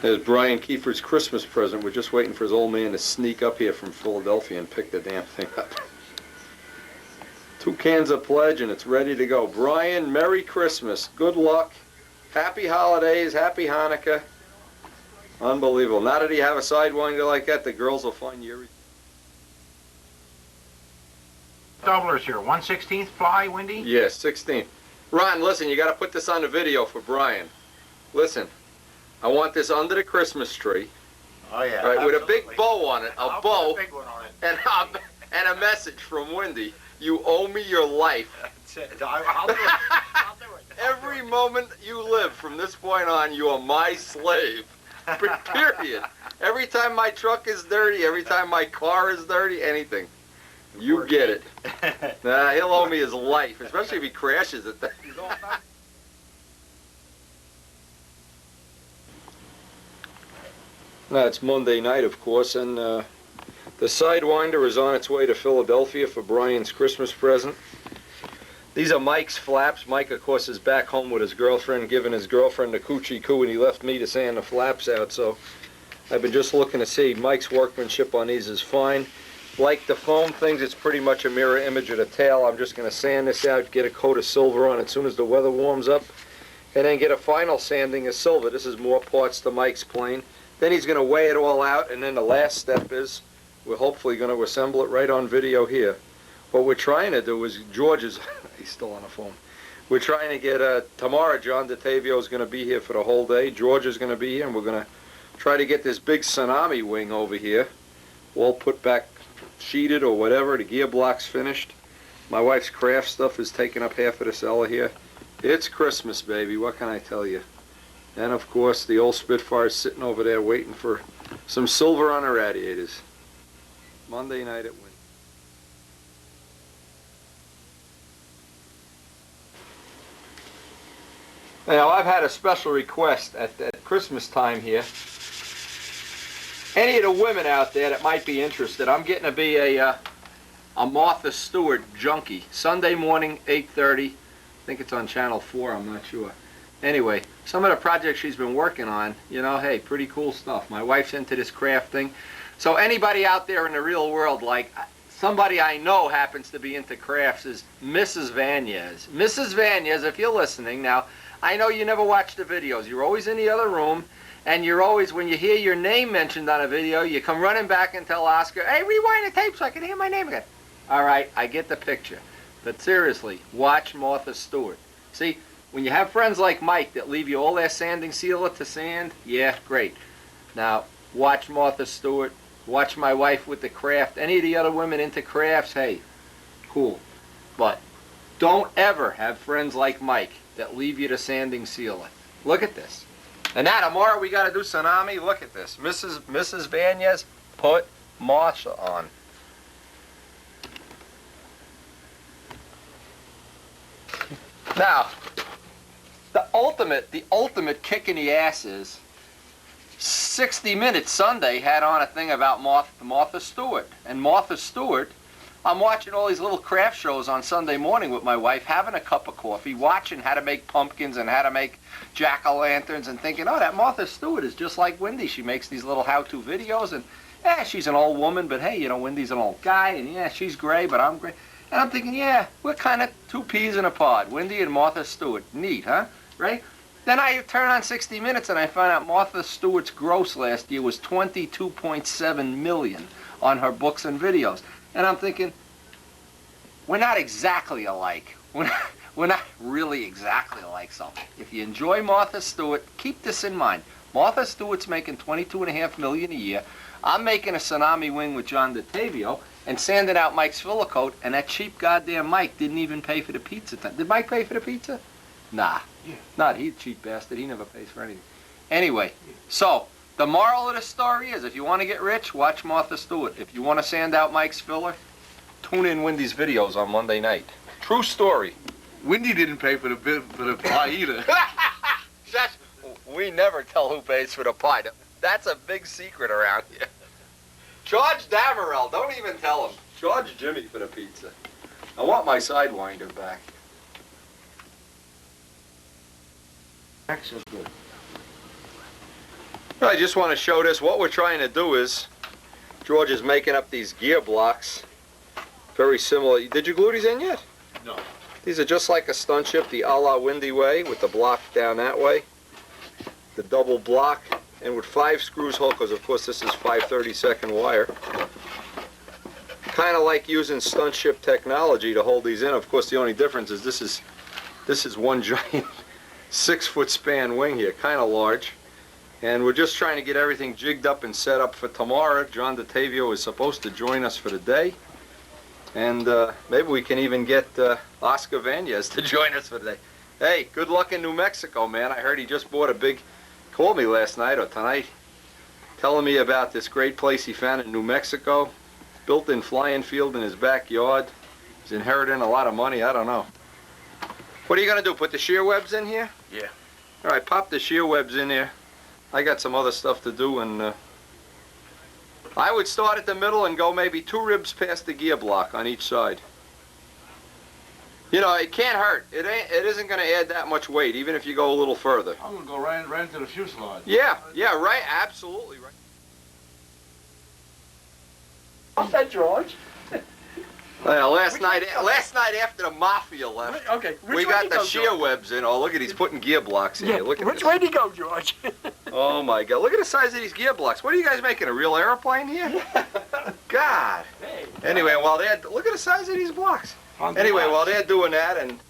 There's Brian Kiefer's Christmas present. We're just waiting for his old man to sneak up here from Philadelphia and pick the damn thing up. 2 cans of pledge and it's ready to go. Brian, Merry Christmas. Good luck. Happy holidays. Happy Hanukkah. Unbelievable. Now that you have a sidewinder like that, the girls will find you. Doublers here. 1/16th fly, Windy? Yes, 16. Ron, listen, you got to put this on the video for Brian. Listen. I want this under the Christmas tree. Oh yeah. Right, with a absolutely. big bow on it, I'll bow, put a big one on it. and a message from Wendy. You owe me your life. That's it. I'll do it. I'll do it. Every moment you live from this point on, you are my slave. Period. Every time my truck is dirty, every time my car is dirty, anything. You get it. He'll owe me his life, especially if he crashes it. Now, it's Monday night, of course, and the Sidewinder is on its way to Philadelphia for Brian's Christmas present. These are Mike's flaps. Mike, of course, is back home with his girlfriend, giving his girlfriend the coochie coo, and he left me to sand the flaps out, so I've been just looking to see. Mike's workmanship on these is fine. Like the foam things, it's pretty much a mirror image of the tail. I'm just going to sand this out, get a coat of silver on it as soon as the weather warms up, and then get a final sanding of silver. This is more parts to Mike's plane. Then he's going to weigh it all out, and then the last step is we're hopefully going to assemble it right on video here. What we're trying to do is, George is, he's still on the phone. We're trying to get, tomorrow John DeTavio is going to be here for the whole day. George is going to be here, and we're going to try to get this big Tsunami wing over here all put back, sheeted or whatever. The gear block's finished. My wife's craft stuff is taking up half of the cellar here. It's Christmas, baby. What can I tell you? And of course, the old Spitfire is sitting over there waiting for some silver on the radiators. Monday night at Win. Now, I've had a special request at Christmas time here. Any of the women out there that might be interested, I'm getting to be a Martha Stewart junkie. Sunday morning, 8:30. I think it's on Channel 4, I'm not sure. Anyway, some of the projects she's been working on, you know, hey, pretty cool stuff. My wife's into this craft thing. So anybody out there in the real world, like somebody I know happens to be into crafts, is Mrs. Vanez. Mrs. Vanez, if you're listening, now, I know you never watch the videos. You're always in the other room, and you're always, when you hear your name mentioned on a video, you come running back and tell Oscar, hey, rewind the tape so I can hear my name again. All right, I get the picture. But seriously, watch Martha Stewart. See, when you have friends like Mike that leave you all their sanding sealer to sand, yeah, great. Now, watch Martha Stewart. Watch my wife with the craft. Any of the other women into crafts, hey, cool. But don't ever have friends like Mike that leave you the sanding sealer. Look at this. And now tomorrow we got to do Tsunami. Look at this. Mrs. Vanez, put Marsha on. Now, the ultimate kick in the ass is 60 Minutes Sunday had on a thing about Martha Stewart. And Martha Stewart, I'm watching all these little craft shows on Sunday morning with my wife, having a cup of coffee, watching how to make pumpkins and how to make jack-o'-lanterns, and thinking, oh, that Martha Stewart is just like Wendy. She makes these little how-to videos, and she's an old woman, but hey, you know, Wendy's an old guy, and yeah, she's gray, but I'm gray. And I'm thinking, yeah, we're kind of two peas in a pod, Wendy and Martha Stewart. Neat, huh? Right? Then I turn on 60 Minutes and I find out Martha Stewart's gross last year was $22.7 million on her books and videos. And I'm thinking, we're not exactly alike. We're not really exactly alike. So if you enjoy Martha Stewart, keep this in mind. Martha Stewart's making $22.5 million a year. I'm making a Tsunami wing with John DeTavio and sanding out Mike's filler coat, and that cheap goddamn Mike didn't even pay for the pizza. Did Mike pay for the pizza? Nah. Yeah. Not, he's a cheap bastard. He never pays for anything. Anyway, so the moral of the story is, if you want to get rich, watch Martha Stewart. If you want to sand out Mike's filler, tune in Wendy's videos on Monday night. True story. Wendy didn't pay for the pie either. We never tell who pays for the pie. That's a big secret around here. Charge Damarel. Don't even tell him. Charge Jimmy for the pizza. I want my Sidewinder back. That's so good. I just want to show this. What we're trying to do is, George is making up these gear blocks. Very similar. Did you glue these in yet? No. These are just like a stunt ship, the a la Windy way, with the block down that way. The double block, and with 5 screws hookers. Of course, this is 5/32 wire. Kind of like using stunt ship technology to hold these in. Of course, the only difference is this is one giant 6-foot span wing here, kind of large. And we're just trying to get everything jigged up and set up for tomorrow. John DeTavio is supposed to join us for the day. And maybe we can even get Oscar Vanez to join us for the day. Hey, good luck in New Mexico, man. I heard he just bought a big, called me last night or tonight, telling me about this great place he found in New Mexico. Built-in flying field in his backyard. He's inheriting a lot of money. I don't know. What are you going to do, put the shear webs in here? Yeah. All right, pop the shear webs in there. I got some other stuff to do, and I would start at the middle and go maybe 2 ribs past the gear block on each side. You know, it can't hurt. It isn't going to add that much weight, even if you go a little further. I'm gonna go right into the fuselage. Yeah, right, absolutely right. What's that, George? Well, last night after the mafia left, Okay, we got the shear webs in. Oh, look at, he's putting gear blocks in here. Look at which this. way do you go, George? Oh my God! Look at the size of these gear blocks. What are you guys making? A real airplane here? God. Hey. Anyway, while they're look at the size of these blocks. Anyway, while they're doing that, and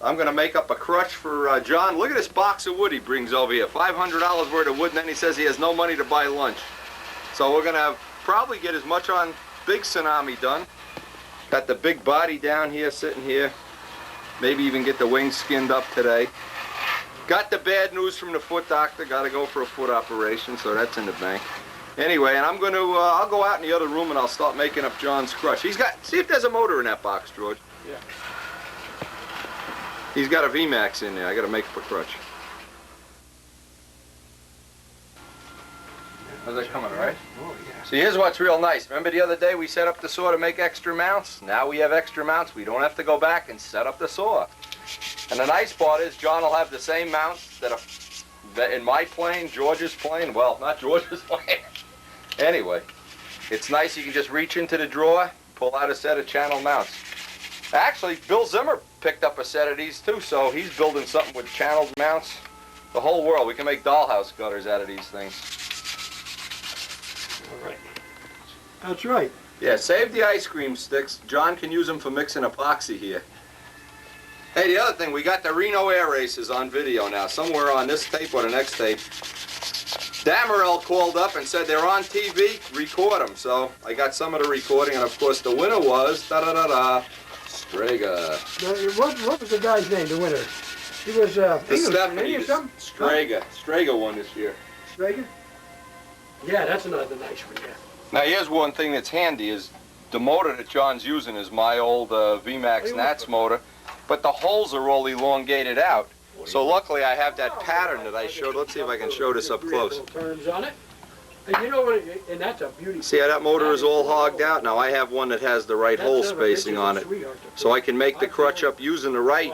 I'm gonna make up a crutch for John. Look at this box of wood he brings over here. $500 worth of wood, and then he says he has no money to buy lunch. So we're gonna probably get as much on big Tsunami done. Got the big body down here, sitting here. Maybe even get the wings skinned up today. Got the bad news from the foot doctor. Got to go for a foot operation, so that's in the bank. Anyway, and I'm going to, I'll go out in the other room and I'll start making up John's crutch. He's got, see if there's a motor in that box, George. Yeah. He's got a VMAX in there. I got to make up a crutch. How's that coming, right? Oh, yeah. See, here's what's real nice. Remember the other day we set up the saw to make extra mounts? Now we have extra mounts. We don't have to go back and set up the saw. And the nice part is John will have the same mounts that are in my plane, George's plane. Well, not George's plane. Anyway, it's nice. You can just reach into the drawer, pull out a set of channel mounts. Actually, Bill Zimmer picked up a set of these too, so he's building something with channeled mounts. The whole world. We can make dollhouse gutters out of these things. All right. That's right. Yeah, save the ice cream sticks. John can use them for mixing epoxy here. Hey, the other thing, we got the Reno Air Races on video now. Somewhere on this tape or the next tape. Damarel called up and said they're on TV, record them. So I got some of the recording, and of course the winner was, Strega. What was the guy's name, the winner? He was, English, or something? Strega won this year. Strega? Yeah, that's another nice one, yeah. Now here's one thing that's handy is the motor that John's using is my old VMAX Nats motor, but the holes are all elongated out. So luckily I have that pattern that I showed. Let's see if I can show this up close. Turns on it. And you know what? And that's a beauty. See how that motor is all hogged out? Now I have one that has the right hole spacing on it, so I can make the crutch up using the right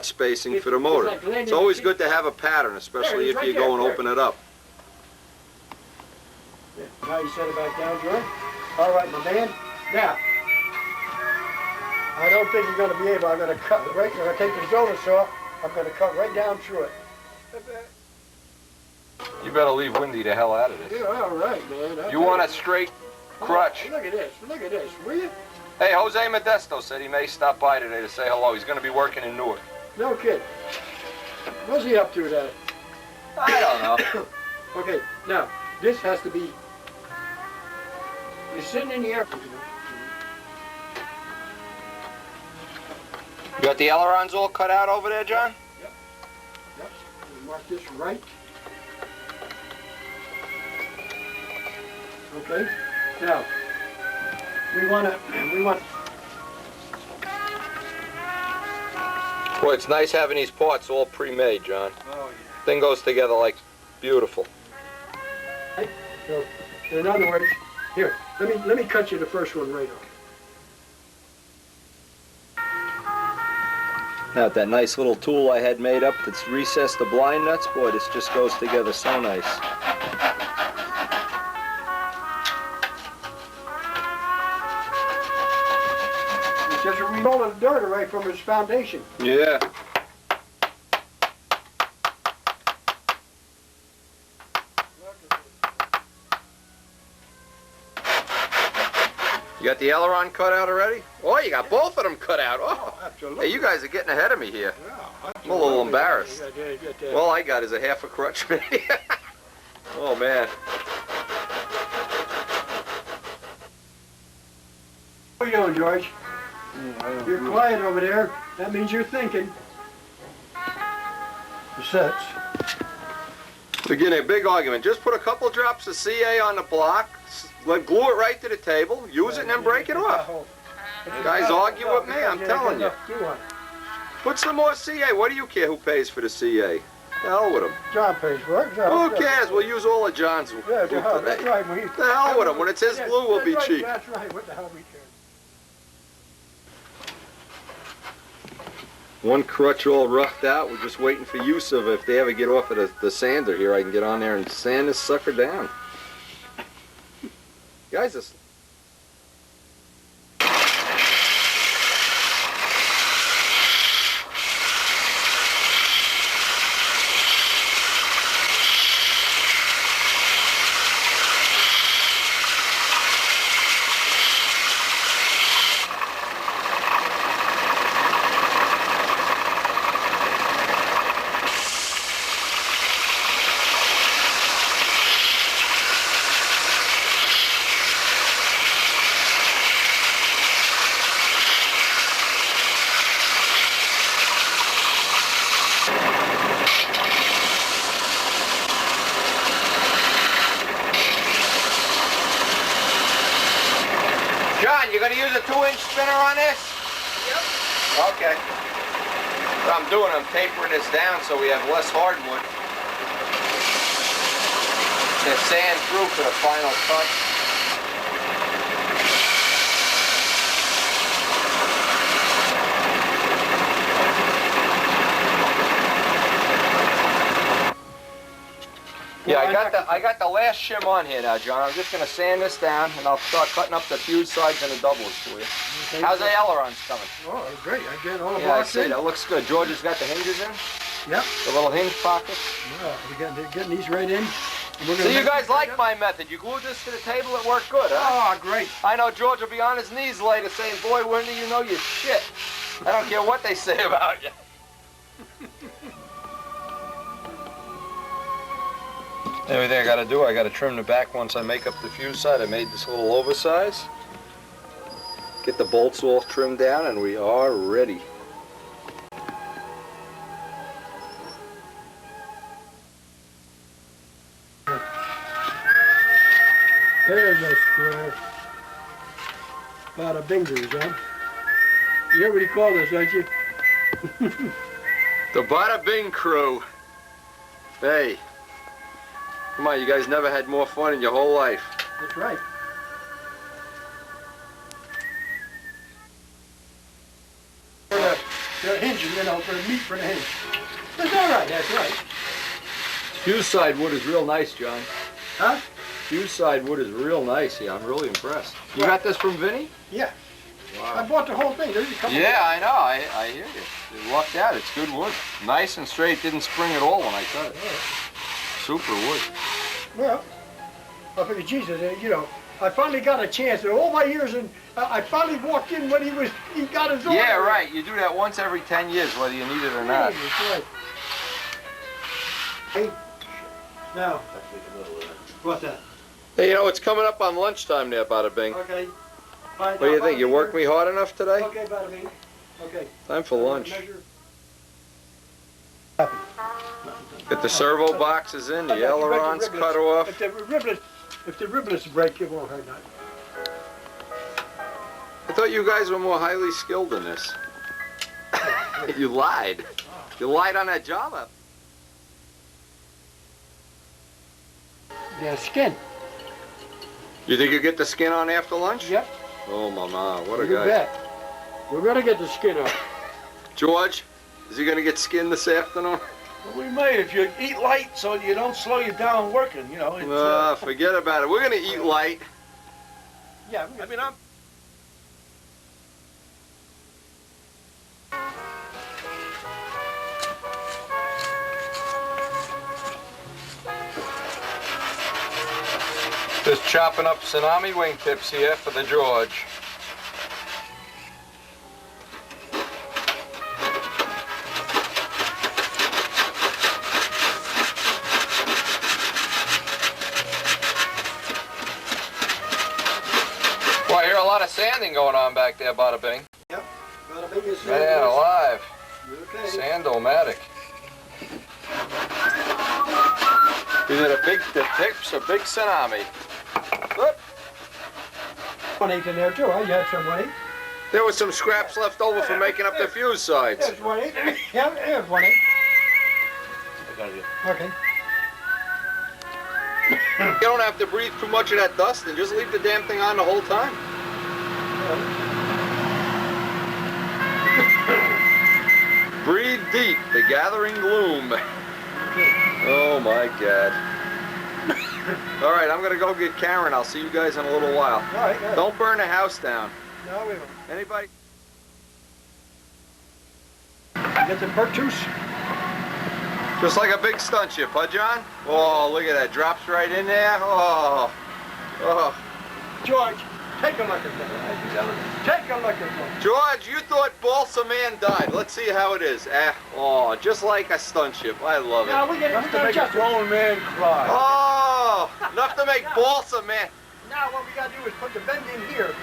spacing for the motor. It's always good to have a pattern, especially if you go and open it up. Yeah. Now you set it back down, George. All right, my man. Now, I don't think you're going to be able. I'm going to cut right. I'm going to take the shoulder saw. I'm going to cut right down through it. You better leave Windy the hell out of this. Yeah, all right, man. You want a straight crutch? Look at this. Look at this. Will you? Hey, Jose Modesto said he may stop by today to say hello. He's going to be working in Newark. No kid. What's he up to then? I don't know. Okay, now, this has to be... You're sitting in the air. You got the ailerons all cut out over there, John? Yep. Yep. We mark this right. Okay. Now, we want... Boy, it's nice having these parts all pre-made, John. Oh, yeah. Thing goes together like beautiful. Right. So, in other words, here, let me cut you the first one right off. Now that nice little tool I had made up that's recessed the blind nuts, boy, this just goes together so nice. It's just a roll of dirt away from its foundation. Yeah. You got the aileron cut out already? Oh, you got both of them cut out. Oh, absolutely. Hey, you guys are getting ahead of me here. Yeah, I'm a little embarrassed. Yeah. All I got is a half a crutch, maybe. Oh, man. What are you doing, George? You're quiet over there. That means you're thinking. The sets. We're getting a big argument. Just put a couple drops of CA on the block, glue it right to the table, use it, and then break it off. You guys argue with me, I'm telling you. Put some more CA. What do you care who pays for the CA? The hell with them. John pays for it. Who cares? We'll use all of John's glue Yeah, today. that's right. The hell with him. When it's his glue, we'll be cheap. That's right. What the hell we care? One crutch all roughed out. We're just waiting for use of it. If they ever get off of the sander here, I can get on there and sand this sucker down. Guys, this... John, you gonna use a 2-inch spinner on this? Yep. Okay. What I'm doing, I'm tapering this down so we have less hardwood to sand through for the final cut. Yeah, I got the last shim on here now, John. I'm just gonna sand this down, and I'll start cutting up the fuse sides and the doubles for you. Okay. How's the ailerons coming? Oh, great. I get all the Yeah, I blocks see. in. That looks good. George has got the hinges in. Yep. The little hinge pockets. Well, they're getting these right in. So you guys like my method. You glued this to the table, it worked good, huh? Oh, great. I know George will be on his knees later saying, boy, Wendy, you know your shit. I don't care what they say about you. Everything I gotta do, I gotta trim the back once I make up the fuse side. I made this a little oversize. Get the bolts all trimmed down and we are ready. There's a square. Bada bingers, huh? You hear what he called us, don't you? The Bada Bing crew. Hey, Come on, you guys never had more fun in your whole life. That's right. For the hinge, you know, for the meat for the hinge. That's all right, that's right. Fuse side wood is real nice, John. Huh? Fuse side wood is real nice here. I'm really impressed. You got this from Vinny? Yeah. I Wow. bought the whole thing. There's a couple. Yeah, I know. I hear you. You lucked out. It's good wood. Nice and straight. Didn't spring at all when I cut it. Super wood. Well, I figured, Jesus, you know, I finally got a chance. In all my years, and I finally walked in when he got his order. Yeah, right. You do that once every 10 years, whether you need it or not. That's right. Hey, now, what's that? Hey, you know, it's coming up on lunchtime there, Bada Bing. Okay. What do you think? You worked me hard enough today? Okay, Bada Bing. Okay. Time for lunch. Measure. Get the servo boxes in, the ailerons cut off. If the riblets break, it won't hurt nothing. I thought you guys were more highly skilled in this. You lied. You lied on that job up. Yeah, skin. You think you get the skin on after lunch? Yep. Oh, mama, what a You guy. bet. We're gonna get the skin off. George, is he gonna get skinned this afternoon? Well, we may if you eat light so you don't slow you down working, you know. It's, Forget about it. We're gonna eat light. Yeah. I mean, I'm... Just chopping up Tsunami wingtips here for the George. Well, I hear a lot of sanding going on back there, Bada Bing. Yep. Bada Bing is Man alive. Okay. Sand-o-matic. You did a big tips, a big Tsunami. Whoop. 1/8 in there too, huh? You had some 1/8? There was some scraps left over for making up the fuse sides. There's 1/8. Yeah, there's 1/8. I got it. Okay. You don't have to breathe too much of that dust and just leave the damn thing on the whole time. Breathe deep, the gathering gloom. Oh my God. All right, I'm gonna go get Karen. I'll see you guys in a little while. All right. Yeah. Don't burn the house down. No, we won't. Anybody? You get the pertus? Just like a big stunt ship, huh, John? Oh, look at that. Drops right in there. Oh. Oh. George, take a look at that. Take a look at that. George, you thought Balsa Man died. Let's see how it is. Oh, just like a stunt ship. I love it. Now we get Enough it. to make a grown man cry. Oh, enough to make Balsa Man. Now what we gotta do is put the bend in here.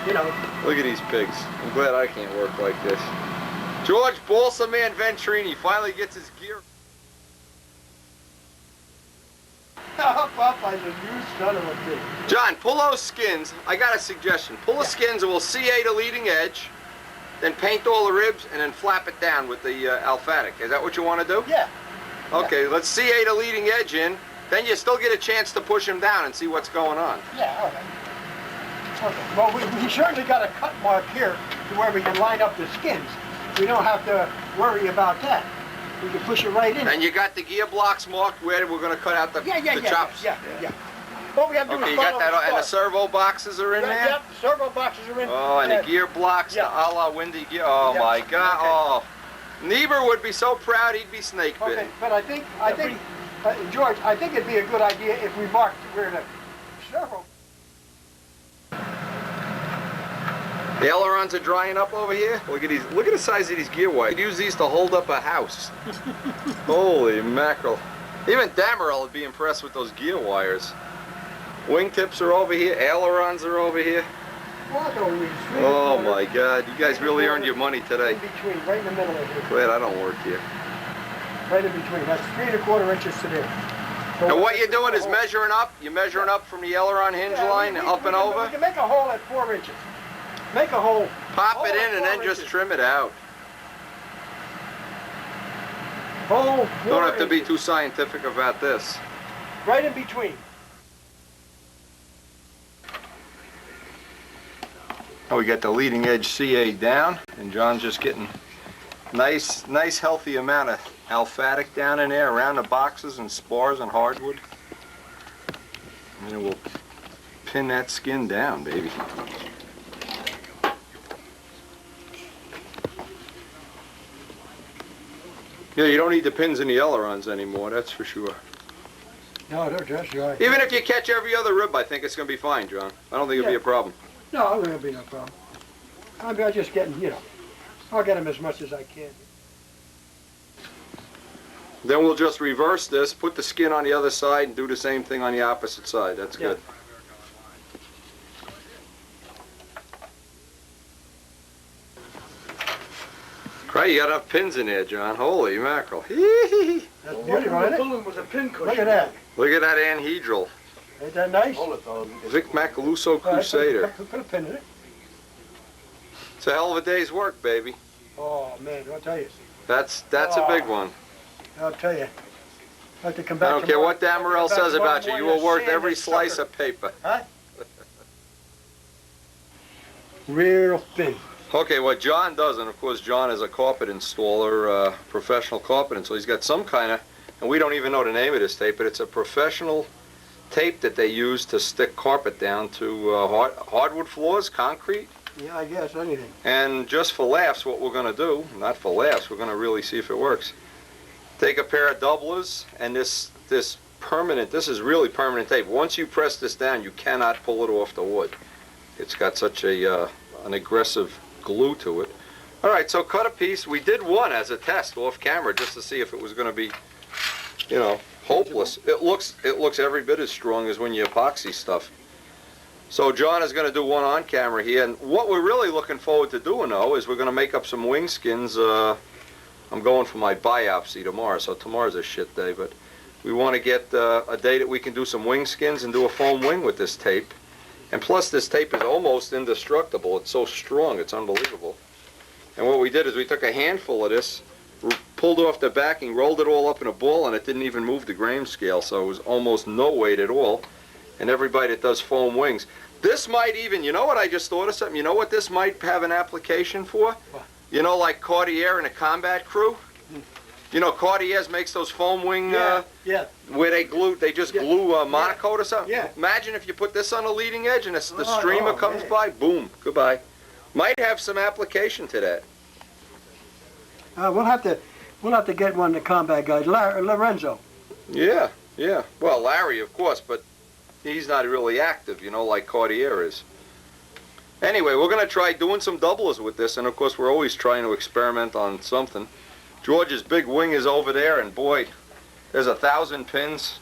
You know. Look at these pigs. I'm glad I can't work like this. George Balsa Man Ventrini finally gets his gear. Papa's a new son of a bitch. John, pull those skins. I got a suggestion. Pull the skins and we'll CA the leading edge, then paint all the ribs and then flap it down with the alphatic. Is that what you want to do? Yeah. Okay, let's CA the leading edge in. Then you still get a chance to push him down and see what's going on. Yeah, all right. Okay. Well, we certainly got a cut mark here to where we can line up the skins. We don't have to worry about that. We can push it right in. And you got the gear blocks marked where we're going to cut out the chops. Yeah. What we have to do Okay, is you got follow that, the and the start. servo boxes are in there? Yep, the servo boxes are in. Oh, and the gear blocks, the a la windy gear. Oh, Yeah. my God. Okay. Oh. Niebuhr would be so proud he'd be snake bitten. Okay, but I think, George, I think it'd be a good idea if we marked where the servo. The ailerons are drying up over here. Look at these. Look at the size of these gear wires. You'd use these to hold up a house. Holy mackerel. Even Damerel would be impressed with those gear wires. Wingtips are over here. Ailerons are over here. Oh my God. You guys really earned your money today. In between, right in the middle of here. Glad I don't work here. Right in between. That's 3 1/4 inches to there. So And what you're doing is measuring up. You're measuring up from the aileron hinge line up and We over. can make a hole at 4 inches. Make a hole. Pop hole it at in and 4 then just inches. trim it out. Hole. Don't have to be too scientific about this. right in between. Oh, we got the leading edge CA down, and John's just getting nice healthy amount of alphatic down in there around the boxes and spars and hardwood. And then we'll pin that skin down, baby. Yeah, you don't need the pins in the ailerons anymore, that's for sure. No, they're just right. Even if you catch every other rib, I think it's going to be fine, John. I don't think it'll be a problem. No, there'll be no problem. I'm just getting, you know, I'll get them as much as I can. Then we'll just reverse this, put the skin on the other side, and do the same thing on the opposite side. That's good. Right, you got enough pins in there, John. Holy mackerel. That's beautiful, isn't it? Was a pin cushion. Look at that. Look at that anhedral. Ain't that nice? Hold it though. Vic Macaluso Crusader. Put a pin in it. It's a hell of a day's work, baby. Oh, man, I'll tell you. That's a big one. I'll tell you. I have to come back I don't care what Damarel says about you. You were worth every slice of paper. Huh? Real thin. Okay, what John does, and of course John is a carpet installer, professional carpet installer, he's got some kind of, and we don't even know the name of this tape, but it's a professional tape that they use to stick carpet down to hardwood floors, concrete. Yeah, I guess, anything. And just for laughs, what we're going to do, not for laughs, we're going to really see if it works. Take a pair of doublers, and this permanent, this is really permanent tape. Once you press this down, you cannot pull it off the wood. It's got such an aggressive glue to it. All right, so cut a piece. We did one as a test off camera just to see if it was going to be, you know, hopeless. It looks every bit as strong as when you epoxy stuff. So John is going to do one on camera here, and what we're really looking forward to doing though is we're going to make up some wing skins. I'm going for my biopsy tomorrow, so tomorrow's a shit day, but we want to get a day that we can do some wing skins and do a foam wing with this tape. And plus this tape is almost indestructible. It's so strong, it's unbelievable. And what we did is we took a handful of this, pulled off the backing, rolled it all up in a ball, and it didn't even move the grain scale, so it was almost no weight at all. And everybody that does foam wings, this might even, you know what, I just thought of something, you know what this might have an application for? What? You know, like Cartier and a combat crew? You know, Cartier's makes those foam wing, yeah. where they just glue monocoat or something. Yeah. Imagine if you put this on the leading edge and the streamer comes by, boom, goodbye. Might have some application to that. We'll have to get one of the combat guys, Lorenzo. Yeah. Well, Larry, of course, but he's not really active, you know, like Cartier is. Anyway, we're going to try doing some doublers with this, and of course we're always trying to experiment on something. George's big wing is over there, and boy, there's 1,000 pins.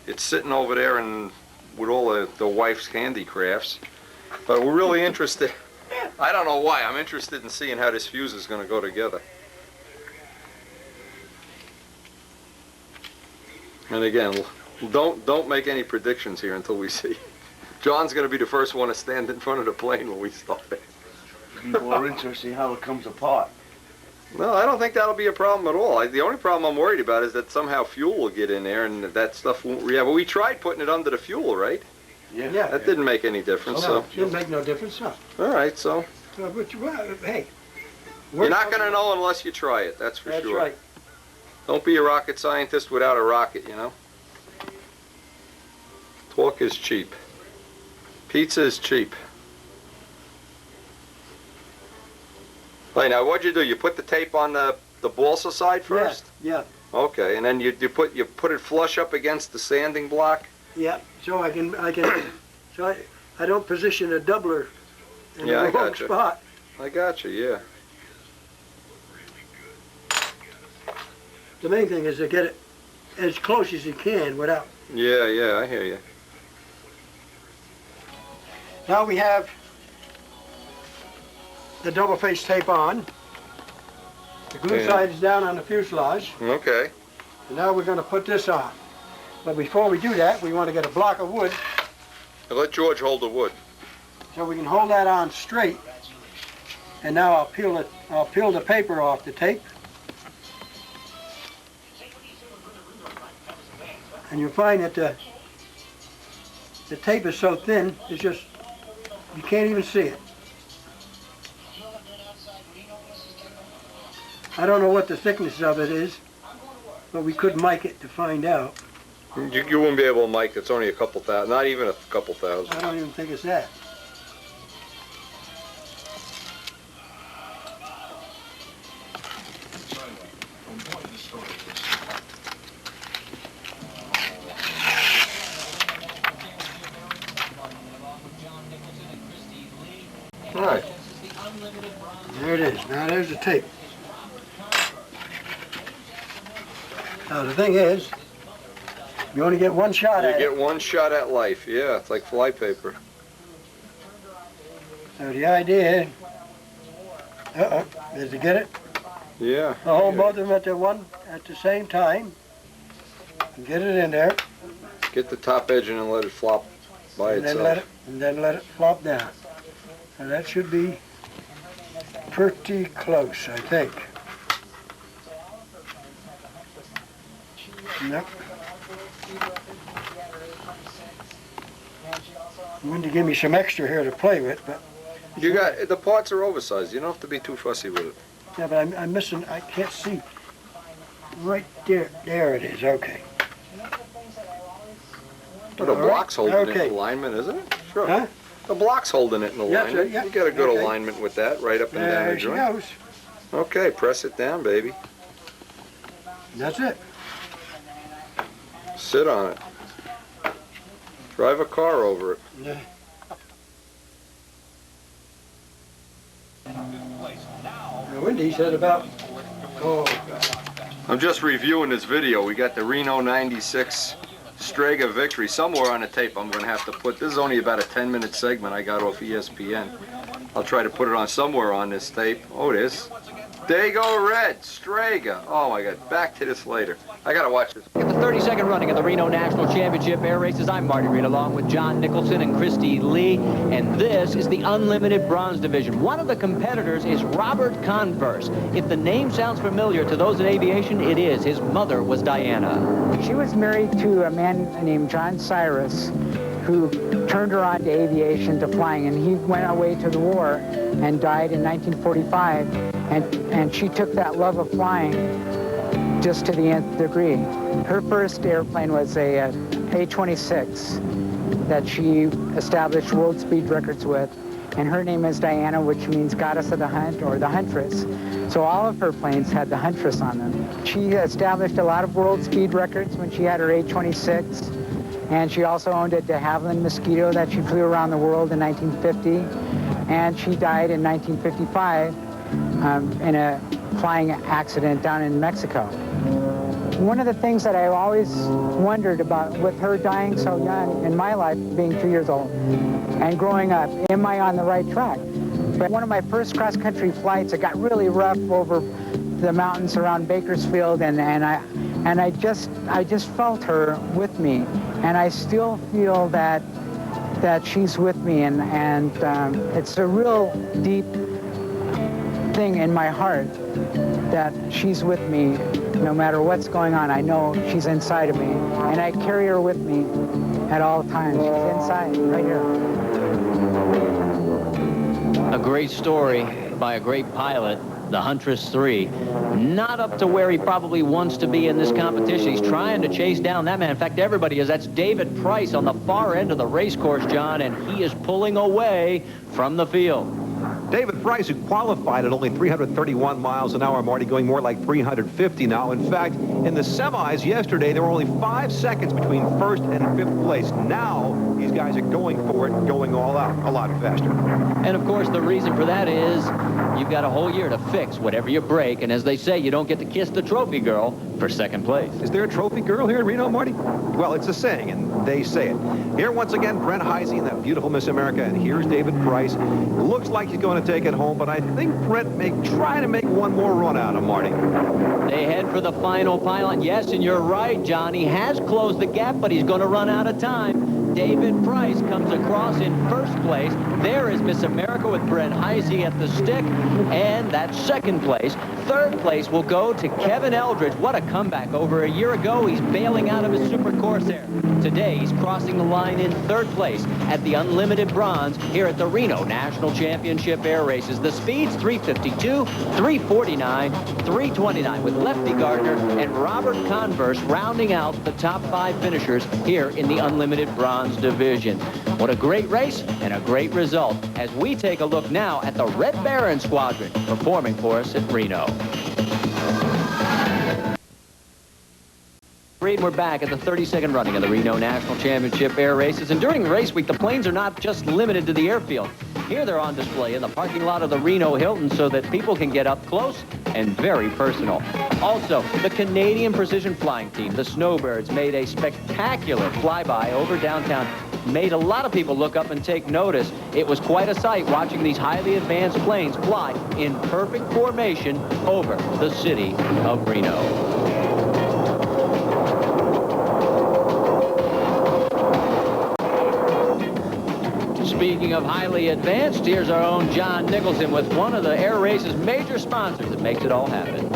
It's sitting over there and with all the wife's handicrafts. But we're really interested. I don't know why. I'm interested in seeing how this fuse is going to go together. And again, don't make any predictions here until we see. John's going to be the first one to stand in front of the plane when we start it. It'll be more interesting how it comes apart. No, I don't think that'll be a problem at all. The only problem I'm worried about is that somehow fuel will get in there and that stuff won't react. But we tried putting it under the fuel, right? Yeah. That didn't make any difference. No, So. didn't make no difference, no. All right, so. But hey. You're not going to know unless you try it, that's for sure. That's right. Don't be a rocket scientist without a rocket, you know? Talk is cheap. Pizza is cheap. Right, now what'd you do? You put the tape on the balsa side first? Yeah. Okay, and then you put it flush up against the sanding block? Yeah. So I don't position a doubler in the wrong spot. I got you, yeah. The main thing is to get it as close as you can without. Yeah, I hear you. Now we have the double face tape on. The glue side is down on the fuselage. Okay. And now we're going to put this on. But before we do that, we want to get a block of wood Now let George hold the wood. so we can hold that on straight. And now I'll peel the paper off the tape. And you'll find that the tape is so thin, it's just, you can't even see it. I don't know what the thickness of it is, but we could mic it to find out. You wouldn't be able to mic. It's only a couple thousand, not even a couple thousand. I don't even think it's that. All right. There it is. Now there's the tape. Now the thing is, you only get one shot at You it. get one shot at life. Yeah, it's like flypaper. So the idea is, is to get it, Yeah. hold both of them at the same time, and get it in there, Get the top edge and then let it flop by and itself. then let it flop down. And that should be pretty close, I think. Nope. I'm going to give me some extra here to play with, but You got the parts are oversized. You don't have to be too fussy with it. yeah, but I'm missing. I can't see. Right there. There it is. Okay. But the All right. block's holding it Okay. in alignment, isn't it? Sure. Huh? The block's holding it in Yes, alignment. yeah. You get a good Okay. alignment with that, right up and down There the she joint. goes. Okay, press it down, baby. That's it. Sit on it. Drive a car over it. Yeah. The Wendy said about. Oh God. I'm just reviewing this video. We got the Reno 96 Strega Victory. Somewhere on the tape I'm going to have to put, this is only about a 10-minute segment I got off ESPN. I'll try to put it on somewhere on this tape. Oh, it is. Dago Red, Strega. Oh my God, back to this later. I got to watch this. At the 32nd running of the Reno National Championship Air Races, I'm Marty Reed along with John Nicholson and Christy Lee, and this is the Unlimited Bronze Division. One of the competitors is Robert Converse. If the name sounds familiar to those in aviation, it is. His mother was Diana. She was married to a man named John Cyrus, who turned her on to aviation, to flying, and he went away to the war and died in 1945, and she took that love of flying just to the nth degree. Her first airplane was a A-26 that she established world speed records with, and her name is Diana, which means goddess of the hunt, or the huntress. So all of her planes had the huntress on them. She established a lot of world speed records when she had her A-26, and she also owned a de Havilland Mosquito that she flew around the world in 1950, and she died in 1955 in a flying accident down in Mexico. One of the things that I've always wondered about with her dying so young in my life, being 2 years old and growing up, am I on the right track? But one of my first cross-country flights, it got really rough over the mountains around Bakersfield, and I just felt her with me, and I still feel that she's with me, and it's a real deep thing in my heart that she's with me no matter what's going on. I know she's inside of me, and I carry her with me at all times. She's inside, right here. A great story by a great pilot, the Huntress 3. Not up to where he probably wants to be in this competition. He's trying to chase down that man. In fact, everybody is. That's David Price on the far end of the race course, John, and he is pulling away from the field. David Price, who qualified at only 331 miles an hour, Marty, going more like 350 now. In fact, in the semis yesterday, there were only 5 seconds between first and fifth place. Now, these guys are going for it, going all out, a lot faster. And, of course, the reason for that is you've got a whole year to fix whatever you break. And as they say, you don't get to kiss the trophy girl for second place. Is there a trophy girl here in Reno, Marty? Well, it's a saying, and they say it. Here once again, Brent Heisey and that beautiful Miss America, and here's David Price. Looks like he's going to take it home, but I think Brent may try to make one more run out of Marty. They head for the final pylon. Yes, and you're right, John. He has closed the gap, but he's going to run out of time. David Price comes across in first place. There is Miss America with Brent Heisey at the stick, and that's second place. Third place will go to Kevin Eldridge. What a comeback. Over a year ago, he's bailing out of his Super Corsair. Today, he's crossing the line in third place at the Unlimited Bronze here at the Reno National Championship Air Races. The speeds 352, 349, 329 with Lefty Gardner and Robert Converse rounding out the top 5 finishers here in the Unlimited Bronze division. What a great race and a great result as we take a look now at the Red Baron Squadron performing for us at Reno. We're back at the 32nd running of the Reno National Championship Air Races, and during the race week the planes are not just limited to the airfield. Here they're on display in the parking lot of the Reno Hilton so that people can get up close and very personal. Also, the Canadian Precision Flying Team, the Snowbirds, made a spectacular flyby over downtown. Made a lot of people look up and take notice. It was quite a sight watching these highly advanced planes fly in perfect formation over the city of Reno. Speaking of highly advanced, here's our own John Nicholson with one of the Air Race's major sponsors that makes it all happen.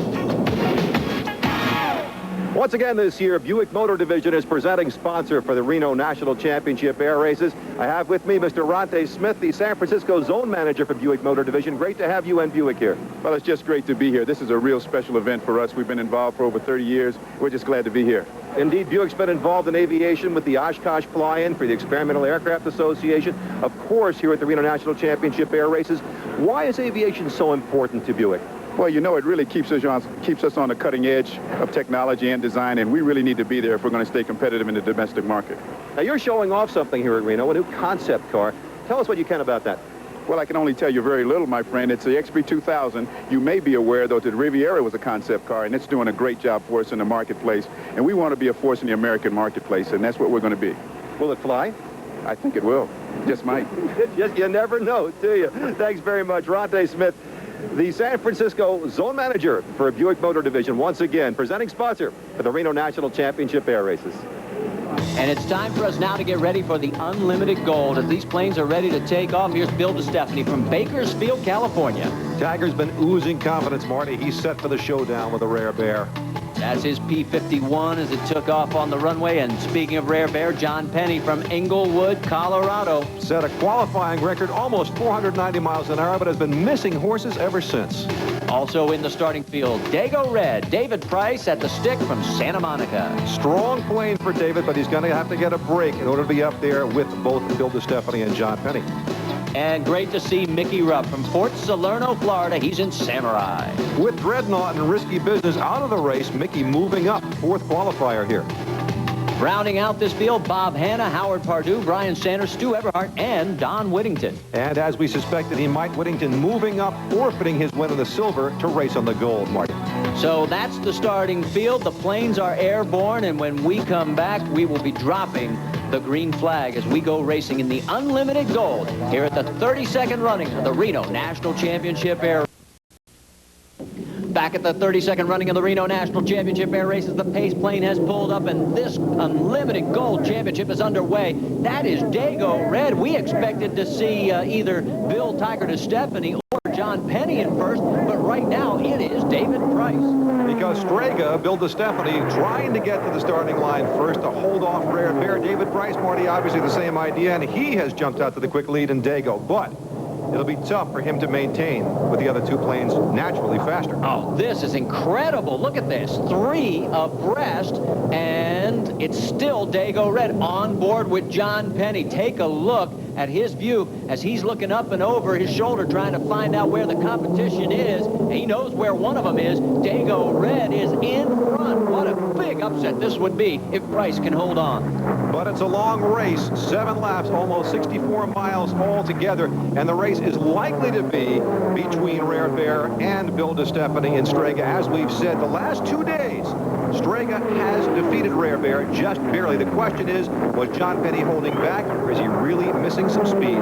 Once again this year, Buick Motor Division is presenting sponsor for the Reno National Championship Air Races. I have with me Mr. Ronte Smith, the San Francisco Zone Manager for Buick Motor Division. Great to have you and Buick here. Well, it's just great to be here. This is a real special event for us. We've been involved for over 30 years. We're just glad to be here. Indeed, Buick's been involved in aviation with the Oshkosh Fly-In for the Experimental Aircraft Association. Of course, here at the Reno National Championship Air Races. Why is aviation so important to Buick? Well, you know, it really keeps us on the cutting edge of technology and design, and we really need to be there if we're going to stay competitive in the domestic market. Now, you're showing off something here at Reno, a new concept car. Tell us what you can about that. Well, I can only tell you very little, my friend. It's the XP2000. You may be aware, though, that the Riviera was a concept car, and it's doing a great job for us in the marketplace. And we want to be a force in the American marketplace, and that's what we're going to be. Will it fly? I think it will. Just might. You never know, do you? Thanks very much, Ronte Smith, the San Francisco Zone Manager for Buick Motor Division, once again presenting sponsor for the Reno National Championship Air Races. And it's time for us now to get ready for the Unlimited Gold. As these planes are ready to take off, here's Bill DeStefani from Bakersfield, California. Tiger's been oozing confidence, Marty. He's set for the showdown with a Rare Bear. That's his P-51 as it took off on the runway. And speaking of Rare Bear, John Penny from Englewood, Colorado. Set a qualifying record, almost 490 miles an hour, but has been missing horses ever since. Also in the starting field, Dago Red, David Price at the stick from Santa Monica. Strong plane for David, but he's going to have to get a break in order to be up there with both Bill DeStefani and John Penny. And great to see Mickey Rupp from Port Salerno, Florida. He's in Samurai. With Dreadnought and Risky Business out of the race, Mickey moving up, fourth qualifier here. Rounding out this field, Bob Hanna, Howard Pardue, Brian Sanders, Stu Everhart, and Don Whittington. And as we suspected, he might, Whittington moving up, forfeiting his win in the silver to race on the gold, Marty. So that's the starting field. The planes are airborne, and when we come back, we will be dropping the green flag as we go racing in the Unlimited Gold here at the 32nd running of the Reno National Championship Air. Back at the 32nd running of the Reno National Championship Air Races, the pace plane has pulled up, and this Unlimited Gold Championship is underway. That is Dago Red. We expected to see either Bill Tiger DeStefani or John Penny in first, but right now it is David Price. Because Strega, Bill DeStefani, trying to get to the starting line first to hold off Rare Bear. David Price, Marty, obviously the same idea, and he has jumped out to the quick lead in Dago, but it'll be tough for him to maintain with the other two planes naturally faster. Oh, this is incredible. Look at this. 3 abreast, and it's still Dago Red on board with John Penny. Take a look at his view as he's looking up and over his shoulder trying to find out where the competition is. He knows where one of them is. Dago Red is in front. What a big upset this would be if Price can hold on. But it's a long race, 7 laps, almost 64 miles altogether, and the race is likely to be between Rare Bear and Bill DeStefani and Strega. As we've said, the last 2 days, Strega has defeated Rare Bear just barely. The question is, was John Penny holding back, or is he really missing some speed?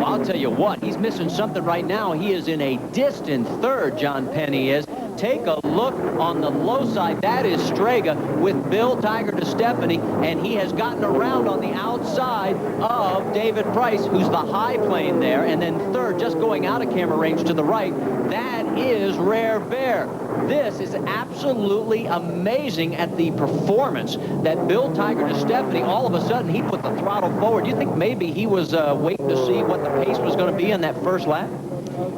Well, I'll tell you what, he's missing something right now. He is in a distant third, John Penny is. take a look on the low side. That is Strega with Bill Tiger DeStefani, and he has gotten around on the outside of David Price, who's the high plane there, and then third, just going out of camera range to the right, that is Rare Bear. This is absolutely amazing at the performance that Bill Tiger DeStefani, all of a sudden, he put the throttle forward. Do you think maybe he was waiting to see what the pace was going to be in that first lap?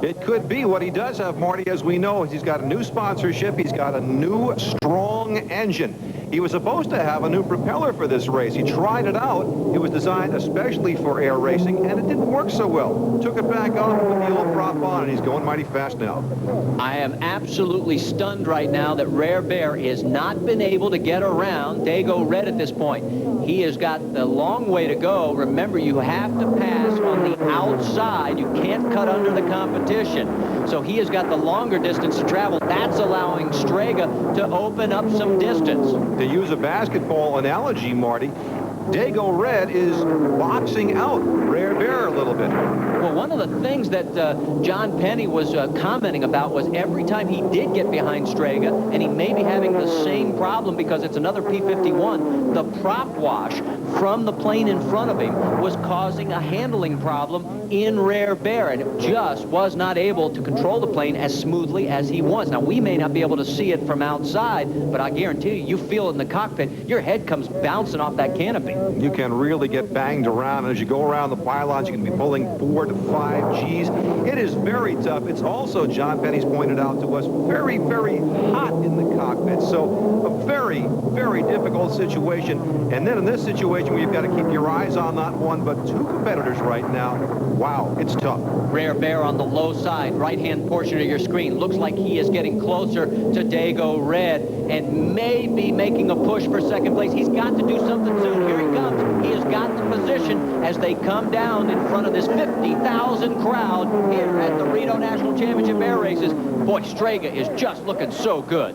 It could be. What he does have, Marty, as we know, is he's got a new sponsorship. He's got a new, strong engine. He was supposed to have a new propeller for this race. He tried it out. It was designed especially for air racing, and it didn't work so well. Took it back off with the old prop on, and he's going mighty fast now. I am absolutely stunned right now that Rare Bear has not been able to get around Dago Red at this point. He has got the long way to go. Remember, you have to pass on the outside. You can't cut under the competition. So he has got the longer distance to travel. That's allowing Strega to open up some distance. To use a basketball analogy, Marty, Dago Red is boxing out Rare Bear a little bit. Well, one of the things that John Penny was commenting about was every time he did get behind Strega, and he may be having the same problem because it's another P-51, the prop wash from the plane in front of him was causing a handling problem in Rare Bear, and it just was not able to control the plane as smoothly as he wants. Now, we may not be able to see it from outside, but I guarantee you, you feel it in the cockpit, your head comes bouncing off that canopy. You can really get banged around, and as you go around the pylons, you can be pulling 4 to 5 Gs. It is very tough. It's also, John Penny's pointed out to us, very, very hot in the cockpit. So a very, very difficult situation. And then in this situation where you've got to keep your eyes on not one, but 2 competitors right now, wow, it's tough. Rare Bear on the low side, right-hand portion of your screen. Looks like he is getting closer to Dago Red and may be making a push for second place. He's got to do something soon. Here he comes. He has got the position as they come down in front of this 50,000 crowd here at the Reno National Championship Air Races. Boy, Strega is just looking so good.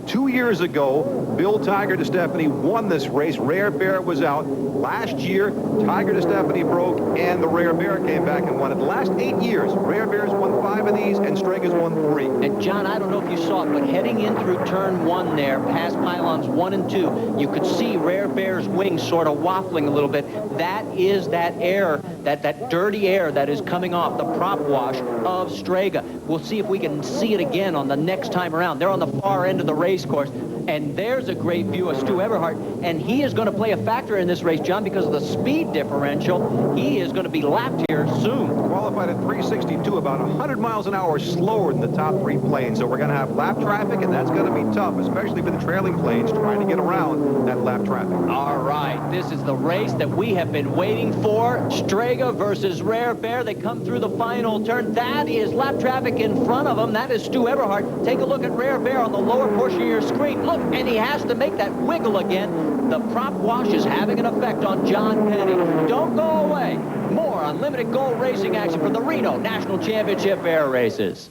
2 years ago, Bill Tiger DeStefani won this race. Rare Bear was out. Last year, Tiger DeStefani broke, and the Rare Bear came back and won it. The last 8 years, Rare Bear's won 5 of these, and Strega's won 3. And, John, I don't know if you saw it, but heading in through turn 1 there, past pylons 1 and 2, you could see Rare Bear's wings sort of waffling a little bit. That is that air, that dirty air that is coming off the prop wash of Strega. We'll see if we can see it again on the next time around. They're on the far end of the race course, and there's a great view of Stu Everhart, and he is going to play a factor in this race, John, because of the speed differential. He is going to be lapped here soon. Qualified at 362, about 100 miles an hour slower than the top 3 planes, so we're going to have lap traffic, and that's going to be tough, especially for the trailing planes trying to get around that lap traffic. All right, this is the race that we have been waiting for. Strega versus Rare Bear. They come through the final turn. That is lap traffic in front of them. That is Stu Everhart. Take a look at Rare Bear on the lower portion of your screen. Look, and he has to make that wiggle again. The prop wash is having an effect on John Penny. Don't go away. More unlimited gold racing action from the Reno National Championship Air Races.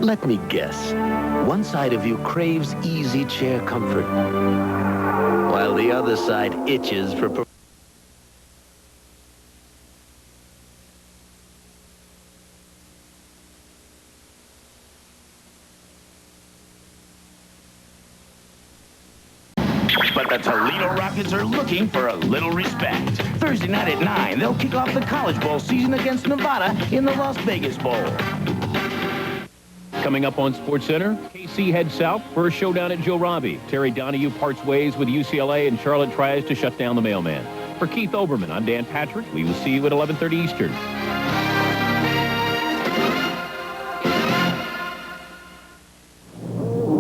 Let me guess. One side of you craves easy chair comfort, while the other side itches for... But the Toledo Rockets are looking for a little respect. Thursday night at 9, they'll kick off the College Bowl season against Nevada in the Las Vegas Bowl. Coming up on SportsCenter, KC heads south for a showdown at Joe Robbie. Terry Donahue parts ways with UCLA, and Charlotte tries to shut down the mailman. For Keith Oberman, I'm Dan Patrick. We will see you at 11:30 Eastern.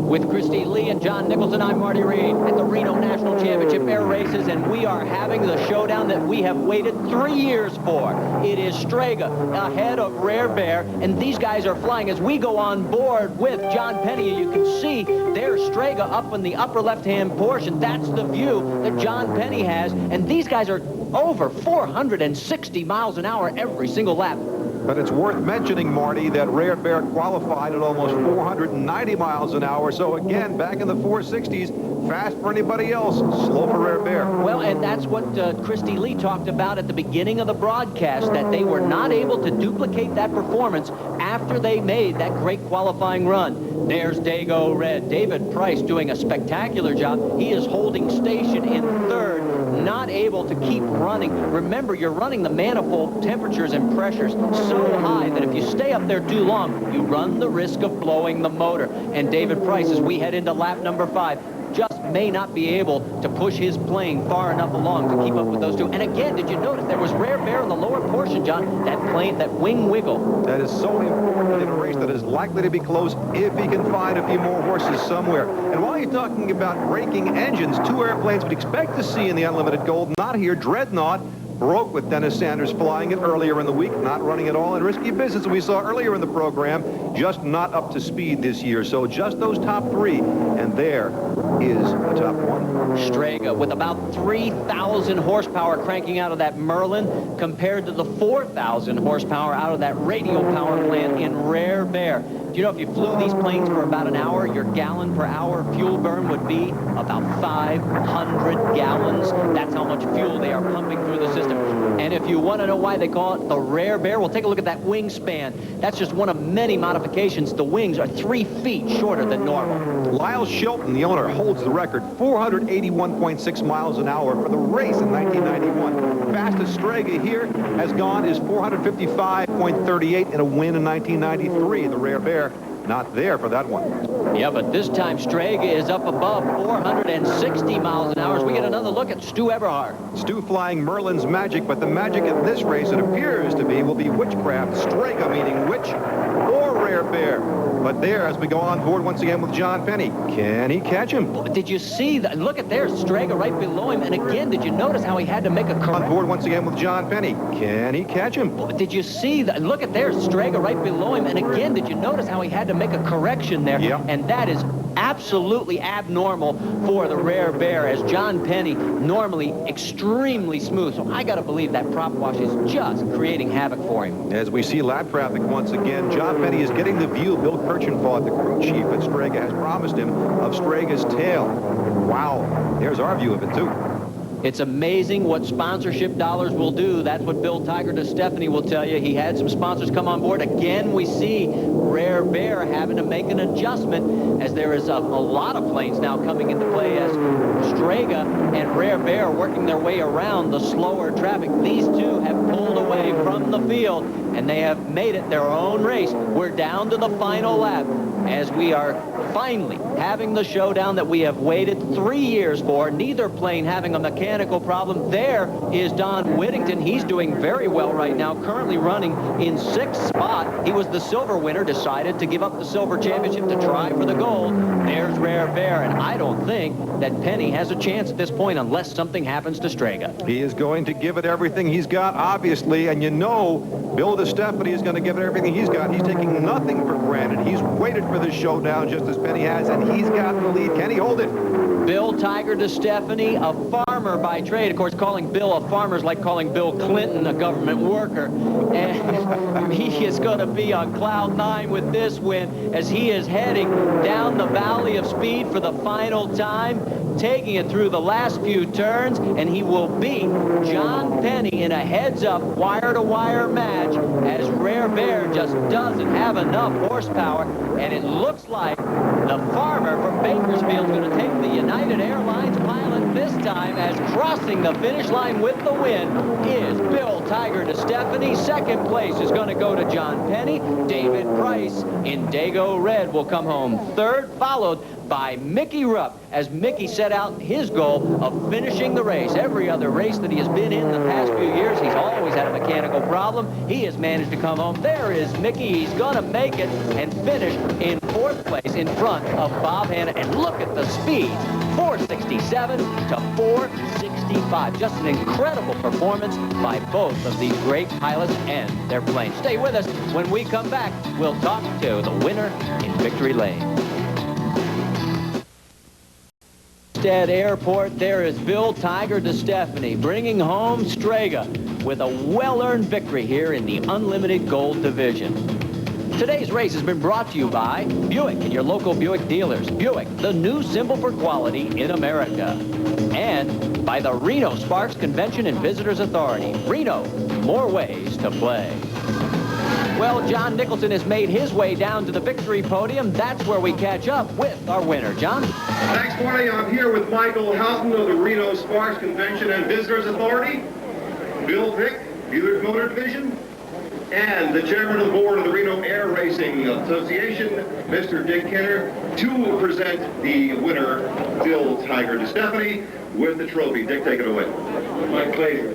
With Christy Lee and John Nicholson, I'm Marty Reed at the Reno National Championship Air Races, and we are having the showdown that we have waited 3 years for. It is Strega ahead of Rare Bear, and these guys are flying as we go on board with John Penny. You can see there's Strega up in the upper left-hand portion. That's the view that John Penny has, and these guys are over 460 miles an hour every single lap. But it's worth mentioning, Marty, that Rare Bear qualified at almost 490 miles an hour. So again, back in the 460s, fast for anybody else, slow for Rare Bear. Well, and that's what Christy Lee talked about at the beginning of the broadcast, that they were not able to duplicate that performance after they made that great qualifying run. There's Dago Red. David Price doing a spectacular job. He is holding station in third, not able to keep running. Remember, you're running the manifold temperatures and pressures so high that if you stay up there too long, you run the risk of blowing the motor. And David Price, as we head into lap number 5, just may not be able to push his plane far enough along to keep up with those two. And again, did you notice there was Rare Bear in the lower portion, John? That plane, that wing wiggle. That is so important in a race that is likely to be close if he can find a few more horses somewhere. And while you're talking about braking engines, 2 airplanes we'd expect to see in the Unlimited Gold, not here. Dreadnought broke with Dennis Sanders flying it earlier in the week, not running at all in Risky Business we saw earlier in the program, just not up to speed this year. So just those top 3, and there is the top 1. Strega with about 3,000 horsepower cranking out of that Merlin compared to the 4,000 horsepower out of that radial power plant in Rare Bear. Do you know if you flew these planes for about an hour, your gallon per hour fuel burn would be about 500 gallons. That's how much fuel they are pumping through the system. And if you want to know why they call it the Rare Bear, well, take a look at that wingspan. That's just one of many modifications. The wings are 3 feet shorter than normal. Lyle Shelton, the owner, holds the record, 481.6 miles an hour for the race in 1991. Fastest Strega here has gone is 455.38 in a win in 1993. The Rare Bear not there for that one. Yeah, but this time Strega is up above 460 miles an hour as we get another look at Stu Eberhard. Stu flying Merlin's Magic, but the magic in this race, it appears to be, will be Witchcraft. Strega meaning witch or Rare Bear. But there, as we go on board once again with John Penny, can he catch him? Did you see that? Look at there, Strega right below him. And again, did you notice how he had to make a correction? On board once again with John Penny, can he catch him? Did you see that? Look at there, Strega right below him. And again, did you notice how he had to make a correction there? Yeah. And that is absolutely abnormal for the Rare Bear, as John Penny normally extremely smooth. So I got to believe that prop wash is just creating havoc for him. As we see lap traffic once again, John Penny is getting the view Bill Kirchenbaugh, the crew chief at Strega, has promised him of Strega's tail. Wow, there's our view of it too. It's amazing what sponsorship dollars will do. That's what Bill Tiger DeStefani will tell you. He had some sponsors come on board. Again, we see Rare Bear having to make an adjustment as there is a lot of planes now coming into play as Strega and Rare Bear are working their way around the slower traffic. These two have pulled away from the field, and they have made it their own race. We're down to the final lap as we are finally having the showdown that we have waited 3 years for. Neither plane having a mechanical problem. There is Don Whittington. He's doing very well right now, currently running in 6th spot. He was the silver winner, decided to give up the silver championship to try for the gold. There's Rare Bear, and I don't think that Penny has a chance at this point unless something happens to Strega. He is going to give it everything he's got, obviously, and you know Bill DeStefani is going to give it everything he's got. He's taking nothing for granted. He's waited for this showdown just as Penny has, and he's got the lead. Can he hold it? Bill Tiger DeStefani, a farmer by trade. Of course, calling Bill a farmer is like calling Bill Clinton a government worker. And he is going to be on cloud 9 with this win as he is heading down the valley of speed for the final time, taking it through the last few turns, and he will beat John Penny in a heads-up wire-to-wire match as Rare Bear just doesn't have enough horsepower, and it looks like the farmer from Bakersfield is going to take the United Airlines pilot this time, as crossing the finish line with the win is Bill Tiger DeStefani. Second place is going to go to John Penny. David Price in Dago Red will come home third, followed by Mickey Rupp, as Mickey set out his goal of finishing the race. Every other race that he has been in the past few years, he's always had a mechanical problem. He has managed to come home. There is Mickey. He's going to make it and finish in 4th place in front of Bob Hanna. And look at the speeds, 467 to 465. Just an incredible performance by both of these great pilots and their planes. Stay with us. When we come back, we'll talk to the winner in Victory Lane. Stansted Airport, there is Bill Tiger DeStefani bringing home Strega with a well-earned victory here in the Unlimited Gold Division. Today's race has been brought to you by Buick and your local Buick dealers. Buick, the new symbol for quality in America. And by the Reno Sparks Convention and Visitors Authority. Reno, more ways to play. Well, John Nicholson has made his way down to the victory podium. That's where we catch up with our winner. John? Thanks, Marty. I'm here with Michael Houghton of the Reno Sparks Convention and Visitors Authority, Bill Vick, Buick Motor Division, and the chairman of the board of the Reno Air Racing Association, Mr. Dick Kenner, to present the winner, Bill Tiger DeStefani, with the trophy. Dick, take it away. My pleasure.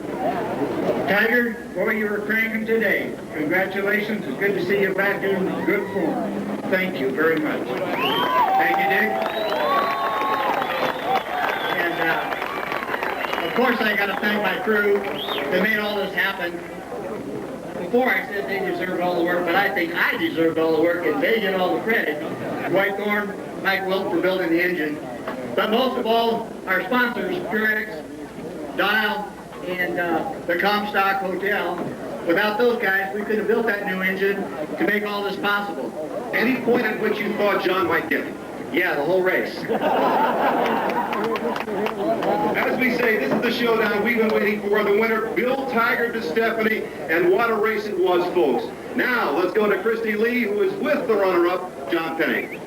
Tiger, boy, you were cranking today. Congratulations. It's good to see you back in good form. Thank you very much. Thank you, Dick. And, of course, I got to thank my crew that made all this happen. Before I said they deserved all the work, but I think I deserved all the work, and they get all the credit. Dwight Thorne, Mike Wilt for building the engine. But most of all, our sponsors, Purex, Dial, and the Comstock Hotel. Without those guys, we couldn't have built that new engine to make all this possible. Any point at which you thought John might get it? Yeah, the whole race. As we say, this is the showdown we've been waiting for. The winner, Bill Tiger DeStefani, and what a race it was, folks. Now, let's go to Christy Lee, who is with the runner-up, John Penny.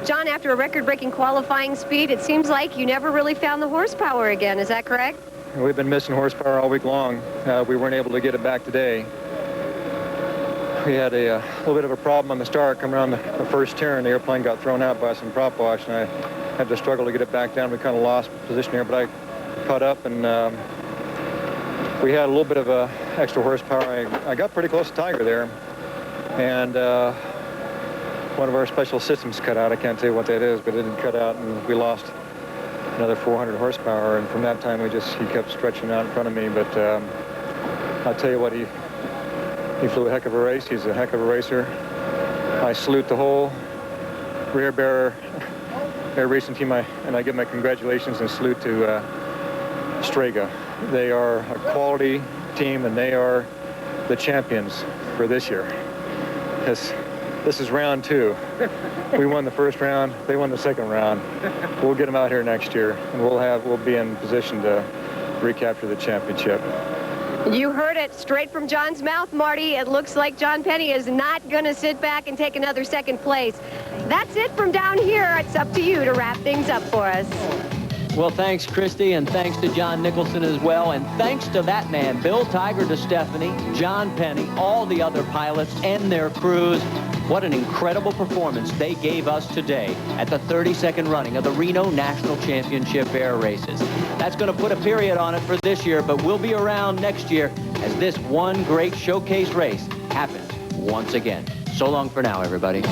John, after a record-breaking qualifying speed, it seems like you never really found the horsepower again. Is that correct? We've been missing horsepower all week long. We weren't able to get it back today. We had a little bit of a problem on the start coming around the first turn. The airplane got thrown out by some prop wash, and I had to struggle to get it back down. We kind of lost position here, but I caught up, and we had a little bit of extra horsepower. I got pretty close to Tiger there, and one of our special systems cut out. I can't tell you what that is, but it didn't cut out, and we lost another 400 horsepower, and from that time he kept stretching out in front of me. But I'll tell you what, he flew a heck of a race. He's a heck of a racer. I salute the whole rear bearer air racing team, and I give my congratulations and salute to Strega. They are a quality team, and they are the champions for this year. This is round 2. We won the first round. They won the second round. We'll get them out here next year, and we'll be in position to recapture the championship. You heard it straight from John's mouth, Marty. It looks like John Penny is not going to sit back and take another second place. That's it from down here. It's up to you to wrap things up for us. Well, thanks, Christy, and thanks to John Nicholson as well, and thanks to that man, Bill Tiger DeStefani, John Penny, all the other pilots and their crews. What an incredible performance they gave us today at the 32nd running of the Reno National Championship Air Races. That's going to put a period on it for this year, but we'll be around next year as this one great showcase race happens once again. So long for now, everybody.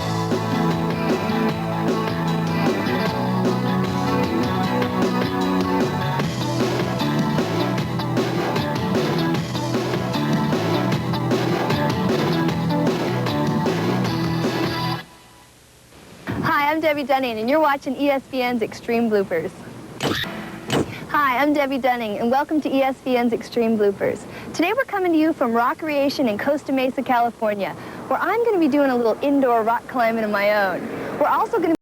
Hi, I'm Debbie Dunning, and you're watching ESPN's Extreme Bloopers. Hi, I'm Debbie Dunning, and welcome to ESPN's Extreme Bloopers. Today we're coming to you from Rockreation in Costa Mesa, California, where I'm going to be doing a little indoor rock climbing of my own. We're also going to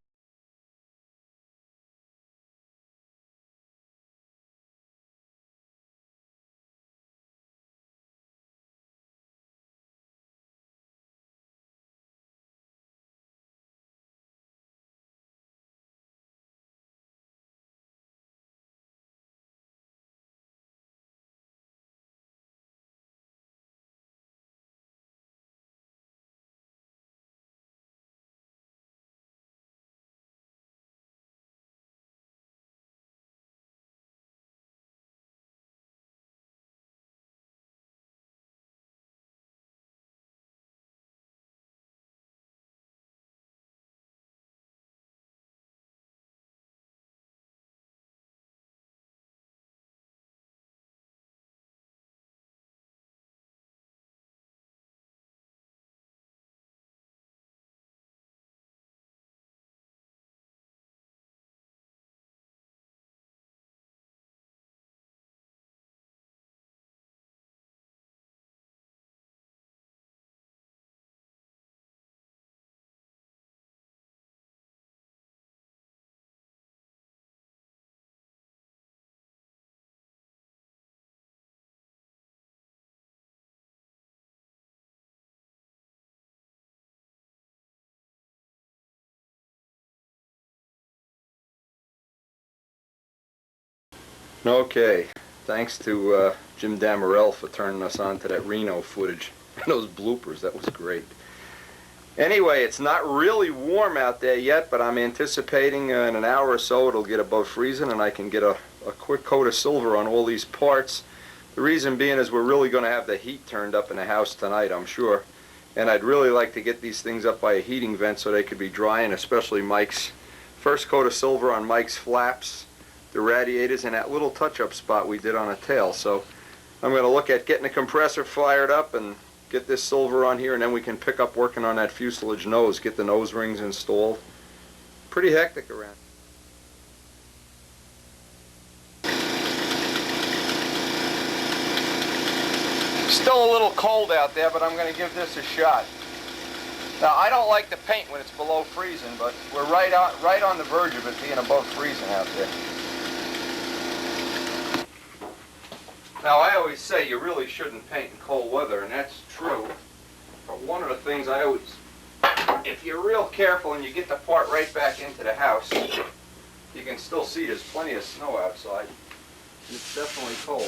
Okay, thanks to Jim Damarel for turning us on to that Reno footage. Those bloopers, that was great. Anyway, it's not really warm out there yet, but I'm anticipating in an hour or so it'll get above freezing and I can get a quick coat of silver on all these parts. The reason being is we're really going to have the heat turned up in the house tonight, I'm sure. And I'd really like to get these things up by a heating vent so they could be drying, especially Mike's first coat of silver on Mike's flaps, the radiators, and that little touch-up spot we did on a tail. So I'm going to look at getting the compressor fired up and get this silver on here, and then we can pick up working on that fuselage nose, get the nose rings installed. Pretty hectic around. Still a little cold out there, but I'm going to give this a shot. Now, I don't like to paint when it's below freezing, but we're right on the verge of it being above freezing out there. Now, I always say you really shouldn't paint in cold weather, and that's true. But one of the things I always, if you're real careful and you get the part right back into the house, you can still see there's plenty of snow outside. It's definitely cold.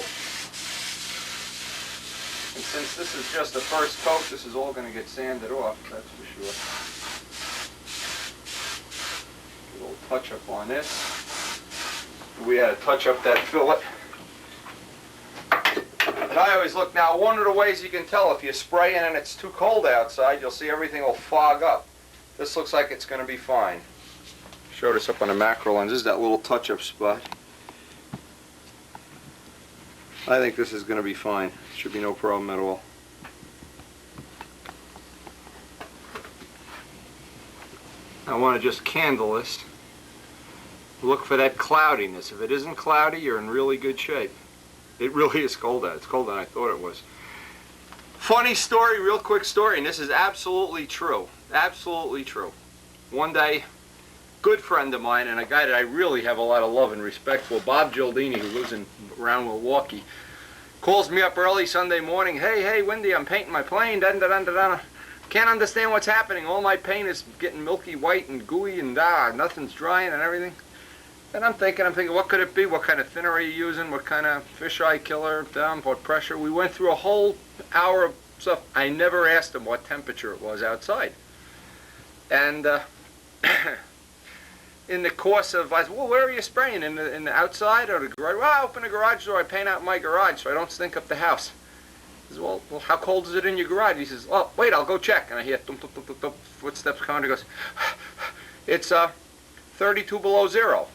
And since this is just the first coat, this is all going to get sanded off, that's for sure. A little touch-up on this. We had to touch up that fillet. And I always look, now one of the ways you can tell if you spray in and it's too cold outside, you'll see everything will fog up. This looks like it's going to be fine. Show this up on the macro lens. This is that little touch-up spot. I think this is going to be fine. Should be no problem at all. I want to just candle this. Look for that cloudiness. If it isn't cloudy, you're in really good shape. It really is cold out. It's colder than I thought it was. Funny story, real quick story, and this is absolutely true. Absolutely true. One day, good friend of mine and a guy that I really have a lot of love and respect for, Bob Gildini, who lives around Milwaukee, calls me up early Sunday morning. Hey, Wendy, I'm painting my plane. Can't understand what's happening. All my paint is getting milky white and gooey and nothing's drying and everything. And I'm thinking, what could it be? What kind of thinner are you using? What kind of fisheye killer? What pressure? We went through a whole hour of stuff. I never asked him what temperature it was outside. And in the course of, I said, well, where are you spraying? In the outside or the garage? Well, I open the garage door. I paint out my garage so I don't stink up the house. I said, well, how cold is it in your garage? He says, oh, wait, I'll go check. And I hear thump, thump, thump, thump, thump, footsteps coming. He goes, it's 32 below zero.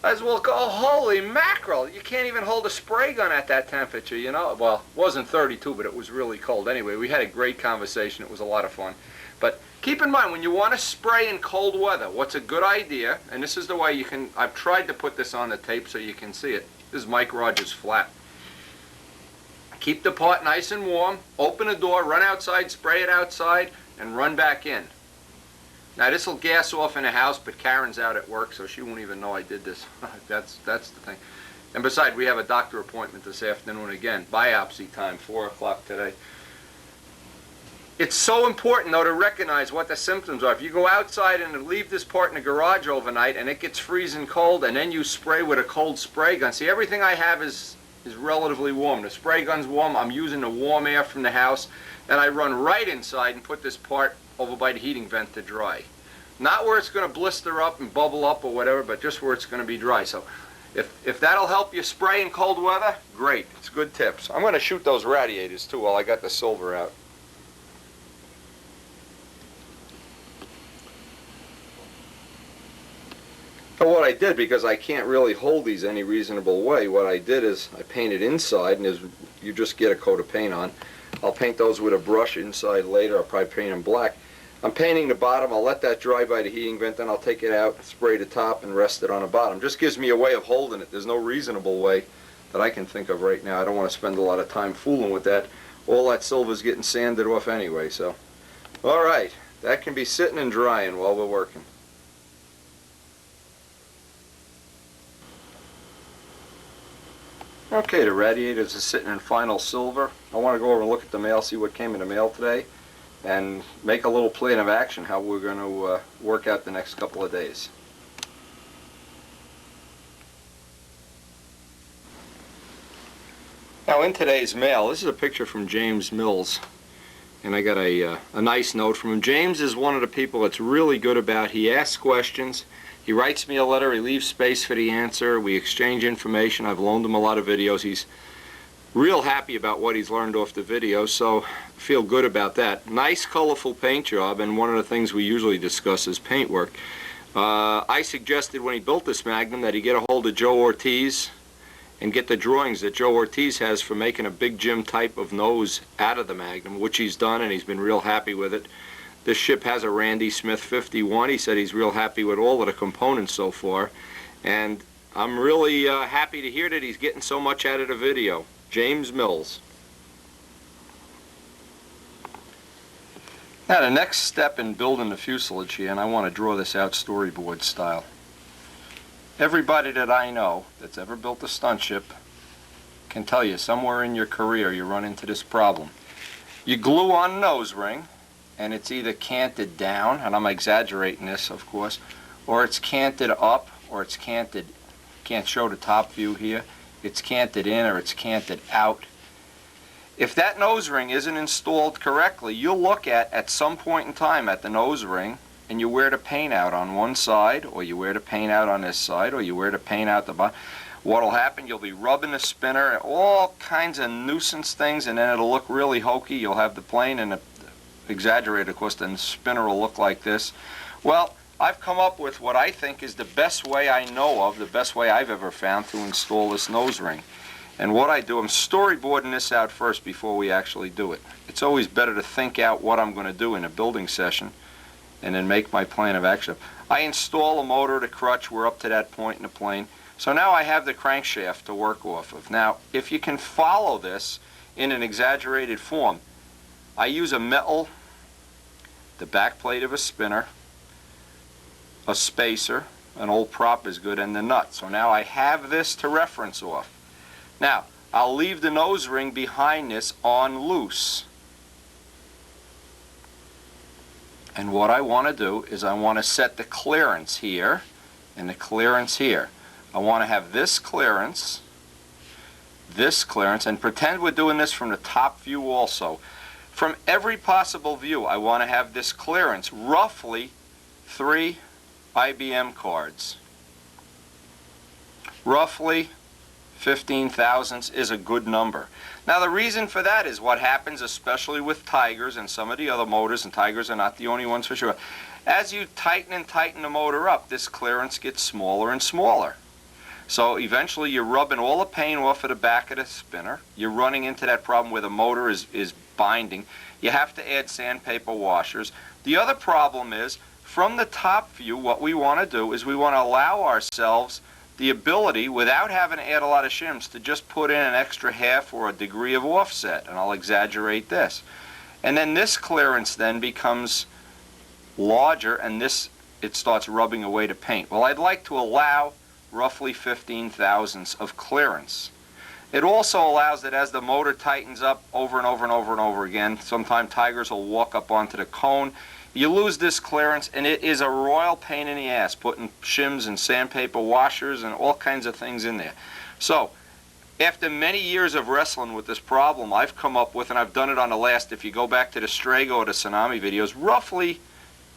I said, well, oh, holy mackerel, you can't even hold a spray gun at that temperature, you know? Well, it wasn't 32, but it was really cold. Anyway, we had a great conversation. It was a lot of fun. But keep in mind, when you want to spray in cold weather, what's a good idea, and this is the way you can, I've tried to put this on the tape so you can see it. This is Mike Rogers' flat. Keep the pot nice and warm, open the door, run outside, spray it outside, and run back in. Now this will gas off in the house, but Karen's out at work, so she won't even know I did this. That's the thing. And besides, we have a doctor appointment this afternoon again. Biopsy time, 4 o'clock today. It's so important, though, to recognize what the symptoms are. If you go outside and leave this part in the garage overnight and it gets freezing cold, and then you spray with a cold spray gun. See, everything I have is relatively warm. The spray gun's warm. I'm using the warm air from the house, and I run right inside and put this part over by the heating vent to dry. Not where it's going to blister up and bubble up or whatever, but just where it's going to be dry. So if that'll help you spray in cold weather, great. It's good tips. I'm going to shoot those radiators too while I got the silver out. So what I did, because I can't really hold these any reasonable way, what I did is I painted inside, and you just get a coat of paint on. I'll paint those with a brush inside later. I'll probably paint them black. I'm painting the bottom. I'll let that dry by the heating vent, then I'll take it out, spray the top, and rest it on the bottom. Just gives me a way of holding it. There's no reasonable way that I can think of right now. I don't want to spend a lot of time fooling with that. All that silver's getting sanded off anyway, so. All right, that can be sitting and drying while we're working. Okay, the radiators are sitting in final silver. I want to go over and look at the mail, see what came in the mail today, and make a little plan of action, how we're going to work out the next couple of days. Now in today's mail, this is a picture from James Mills, and I got a nice note from him. James is one of the people that's really good about, he asks questions, he writes me a letter, he leaves space for the answer, we exchange information. I've loaned him a lot of videos. He's real happy about what he's learned off the video, so I feel good about that. Nice colorful paint job, and one of the things we usually discuss is paint work. I suggested when he built this Magnum that he get a hold of Joe Ortiz and get the drawings that Joe Ortiz has for making a Big Jim type of nose out of the Magnum, which he's done, and he's been real happy with it. This ship has a Randy Smith 51. He said he's real happy with all of the components so far, and I'm really happy to hear that he's getting so much out of the video. James Mills. Now the next step in building the fuselage here, and I want to draw this out storyboard style. Everybody that I know that's ever built a stunt ship can tell you somewhere in your career you run into this problem. You glue on a nose ring, and it's either canted down, and I'm exaggerating this of course, or it's canted up, or it's canted, can't show the top view here, it's canted in or it's canted out. If that nose ring isn't installed correctly, you'll look at some point in time at the nose ring, and you wear the paint out on one side, or you wear the paint out on this side, or you wear the paint out the bottom. What'll happen, you'll be rubbing the spinner, all kinds of nuisance things, and then it'll look really hokey. You'll have the plane, and exaggerated of course, then the spinner will look like this. Well, I've come up with what I think is the best way I know of, the best way I've ever found to install this nose ring. And what I do, I'm storyboarding this out first before we actually do it. It's always better to think out what I'm going to do in a building session and then make my plan of action. I install a motor, the crutch, we're up to that point in the plane. So now I have the crankshaft to work off of. Now, if you can follow this in an exaggerated form, I use a metal, the back plate of a spinner, a spacer, an old prop is good, and the nut. So now I have this to reference off. Now, I'll leave the nose ring behind this on loose. And what I want to do is I want to set the clearance here and the clearance here. I want to have this clearance, and pretend we're doing this from the top view also. From every possible view, I want to have this clearance, roughly 3 IBM cards. Roughly 15 thousandths is a good number. Now the reason for that is what happens, especially with Tigers and some of the other motors, and Tigers are not the only ones for sure. As you tighten and tighten the motor up, this clearance gets smaller and smaller. So eventually you're rubbing all the paint off of the back of the spinner. You're running into that problem where the motor is binding. You have to add sandpaper washers. The other problem is, from the top view, what we want to do is we want to allow ourselves the ability, without having to add a lot of shims, to just put in an extra half or a degree of offset, and I'll exaggerate this. And then this clearance then becomes larger, and this, it starts rubbing away the paint. Well, I'd like to allow roughly 15 thousandths of clearance. It also allows that as the motor tightens up over and over and over and over again, sometimes Tigers will walk up onto the cone, you lose this clearance, and it is a royal pain in the ass putting shims and sandpaper washers and all kinds of things in there. So, after many years of wrestling with this problem, I've come up with, and I've done it on the last, if you go back to the Strago or the Tsunami videos, roughly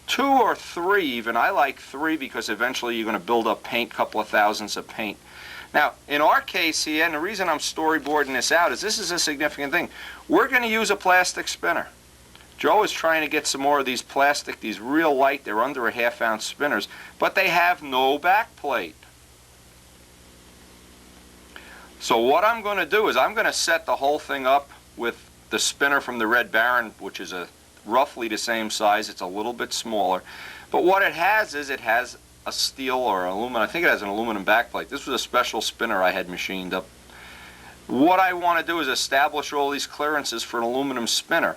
2 or 3 even. I like 3 because eventually you're going to build up paint, couple of thousandths of paint. Now, in our case here, and the reason I'm storyboarding this out is this is a significant thing. We're going to use a plastic spinner. Joe is trying to get some more of these plastic, these real light, they're under a half-ounce spinners, but they have no back plate. So what I'm going to do is I'm going to set the whole thing up with the spinner from the Red Baron, which is roughly the same size. It's a little bit smaller. But what it has is it has a steel or aluminum, I think it has an aluminum backplate. This was a special spinner I had machined up. What I want to do is establish all these clearances for an aluminum spinner,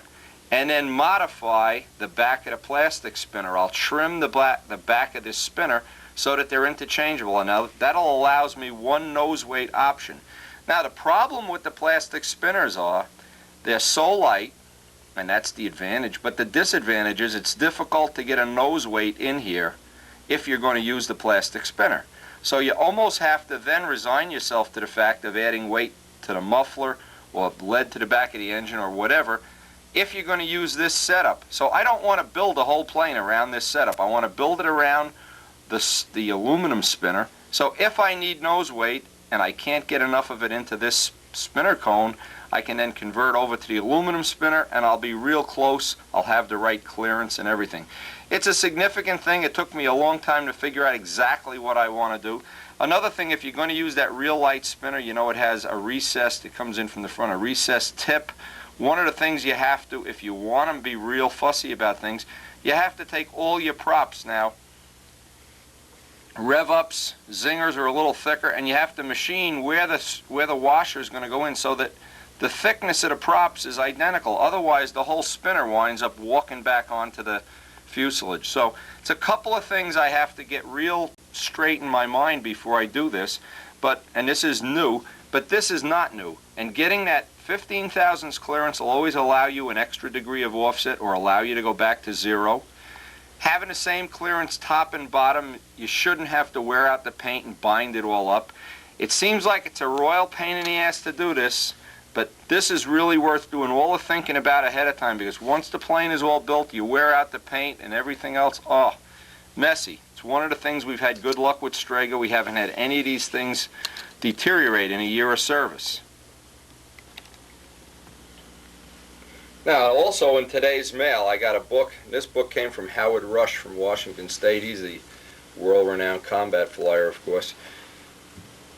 and then modify the back of the plastic spinner. I'll trim the back of this spinner so that they're interchangeable, and now that'll allows me one nose weight option. Now the problem with the plastic spinners are they're so light, and that's the advantage, but the disadvantage is it's difficult to get a nose weight in here if you're going to use the plastic spinner. So you almost have to then resign yourself to the fact of adding weight to the muffler or lead to the back of the engine or whatever, if you're going to use this setup. So I don't want to build a whole plane around this setup. I want to build it around the aluminum spinner. So if I need nose weight and I can't get enough of it into this spinner cone, I can then convert over to the aluminum spinner and I'll be real close. I'll have the right clearance and everything. It's a significant thing. It took me a long time to figure out exactly what I want to do. Another thing, if you're going to use that real light spinner, you know it has a recessed, it comes in from the front, a recessed tip. One of the things you have to, if you want to be real fussy about things, you have to take all your props now. Rev-ups, zingers are a little thicker, and you have to machine where the washer is going to go in so that the thickness of the props is identical. Otherwise, the whole spinner winds up walking back onto the fuselage. So it's a couple of things I have to get real straight in my mind before I do this. And this is new, but this is not new. And getting that 15 thousandths clearance will always allow you an extra degree of offset or allow you to go back to 0. Having the same clearance top and bottom, you shouldn't have to wear out the paint and bind it all up. It seems like it's a royal pain in the ass to do this, but this is really worth doing all the thinking about ahead of time, because once the plane is all built, you wear out the paint and everything else. Oh, messy. It's one of the things we've had good luck with Strega. We haven't had any of these things deteriorate in a year of service. Now, also in today's mail, I got a book. This book came from Howard Rush from Washington State. He's the world-renowned combat flyer, of course.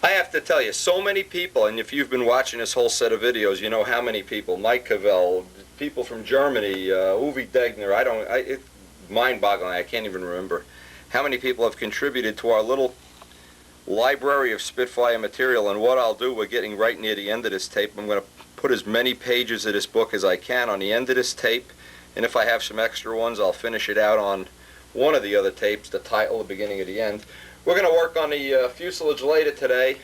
I have to tell you, so many people, and if you've been watching this whole set of videos, you know how many people. Mike Cavell, people from Germany, Uwe Degner, it's mind-boggling. I can't even remember how many people have contributed to our little library of Spitfire material. And what I'll do, we're getting right near the end of this tape. I'm going to put as many pages of this book as I can on the end of this tape, and if I have some extra ones, I'll finish it out on one of the other tapes, the title, the beginning, of the end. We're going to work on the fuselage later today.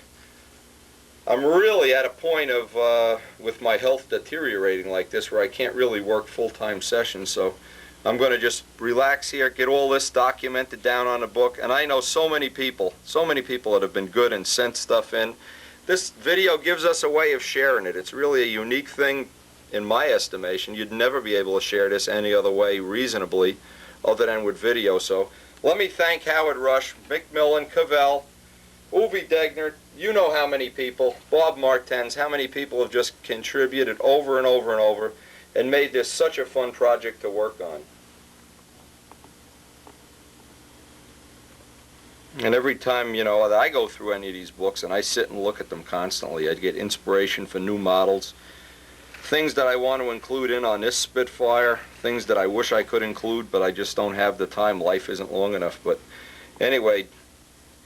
I'm really at a point of, with my health deteriorating like this, where I can't really work full-time sessions, so I'm going to just relax here, get all this documented down on the book. And I know so many people that have been good and sent stuff in. This video gives us a way of sharing it. It's really a unique thing in my estimation. You'd never be able to share this any other way reasonably other than with video. So let me thank Howard Rush, McMillan, Cavell, Uwe Degner, you know how many people, Bob Martens, how many people have just contributed over and over and over and made this such a fun project to work on. And every time, you know, that I go through any of these books and I sit and look at them constantly, I get inspiration for new models, things that I want to include in on this Spitfire, things that I wish I could include, but I just don't have the time. Life isn't long enough. But anyway,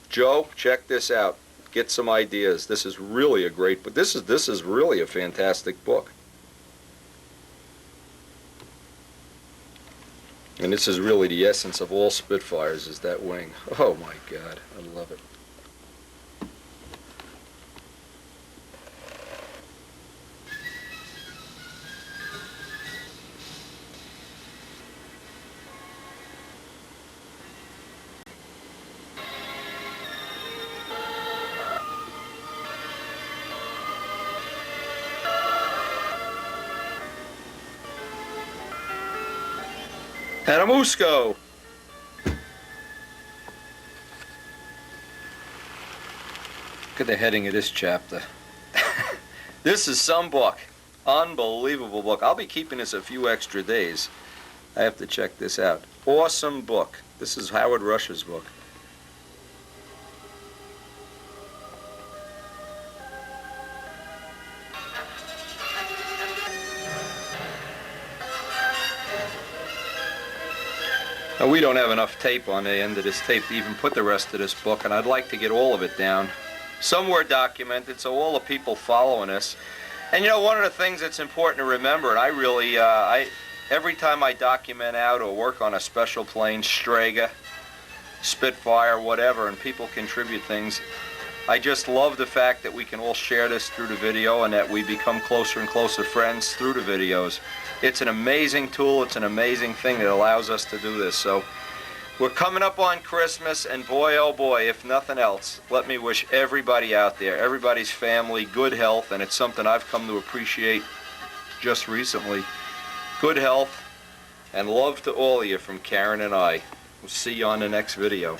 Joe, check this out. Get some ideas. This is really a great book. This is really a fantastic book. And this is really the essence of all Spitfires, is that wing. Oh my God, I love it. Adamusco. Look at the heading of this chapter. This is some book. Unbelievable book. I'll be keeping this a few extra days. I have to check this out. Awesome book. This is Howard Rush's book. Now, we don't have enough tape on the end of this tape to even put the rest of this book, and I'd like to get all of it down. Somewhere documented, so all the people following us. And you know, one of the things that's important to remember, and I really, every time I document out or work on a special plane, Strega, Spitfire, whatever, and people contribute things, I just love the fact that we can all share this through the video and that we become closer and closer friends through the videos. It's an amazing tool. It's an amazing thing that allows us to do this. So We're coming up on Christmas, and boy, oh boy, if nothing else, let me wish everybody out there, everybody's family, good health, and it's something I've come to appreciate just recently. Good health and love to all of you from Karen and I. We'll see you on the next video.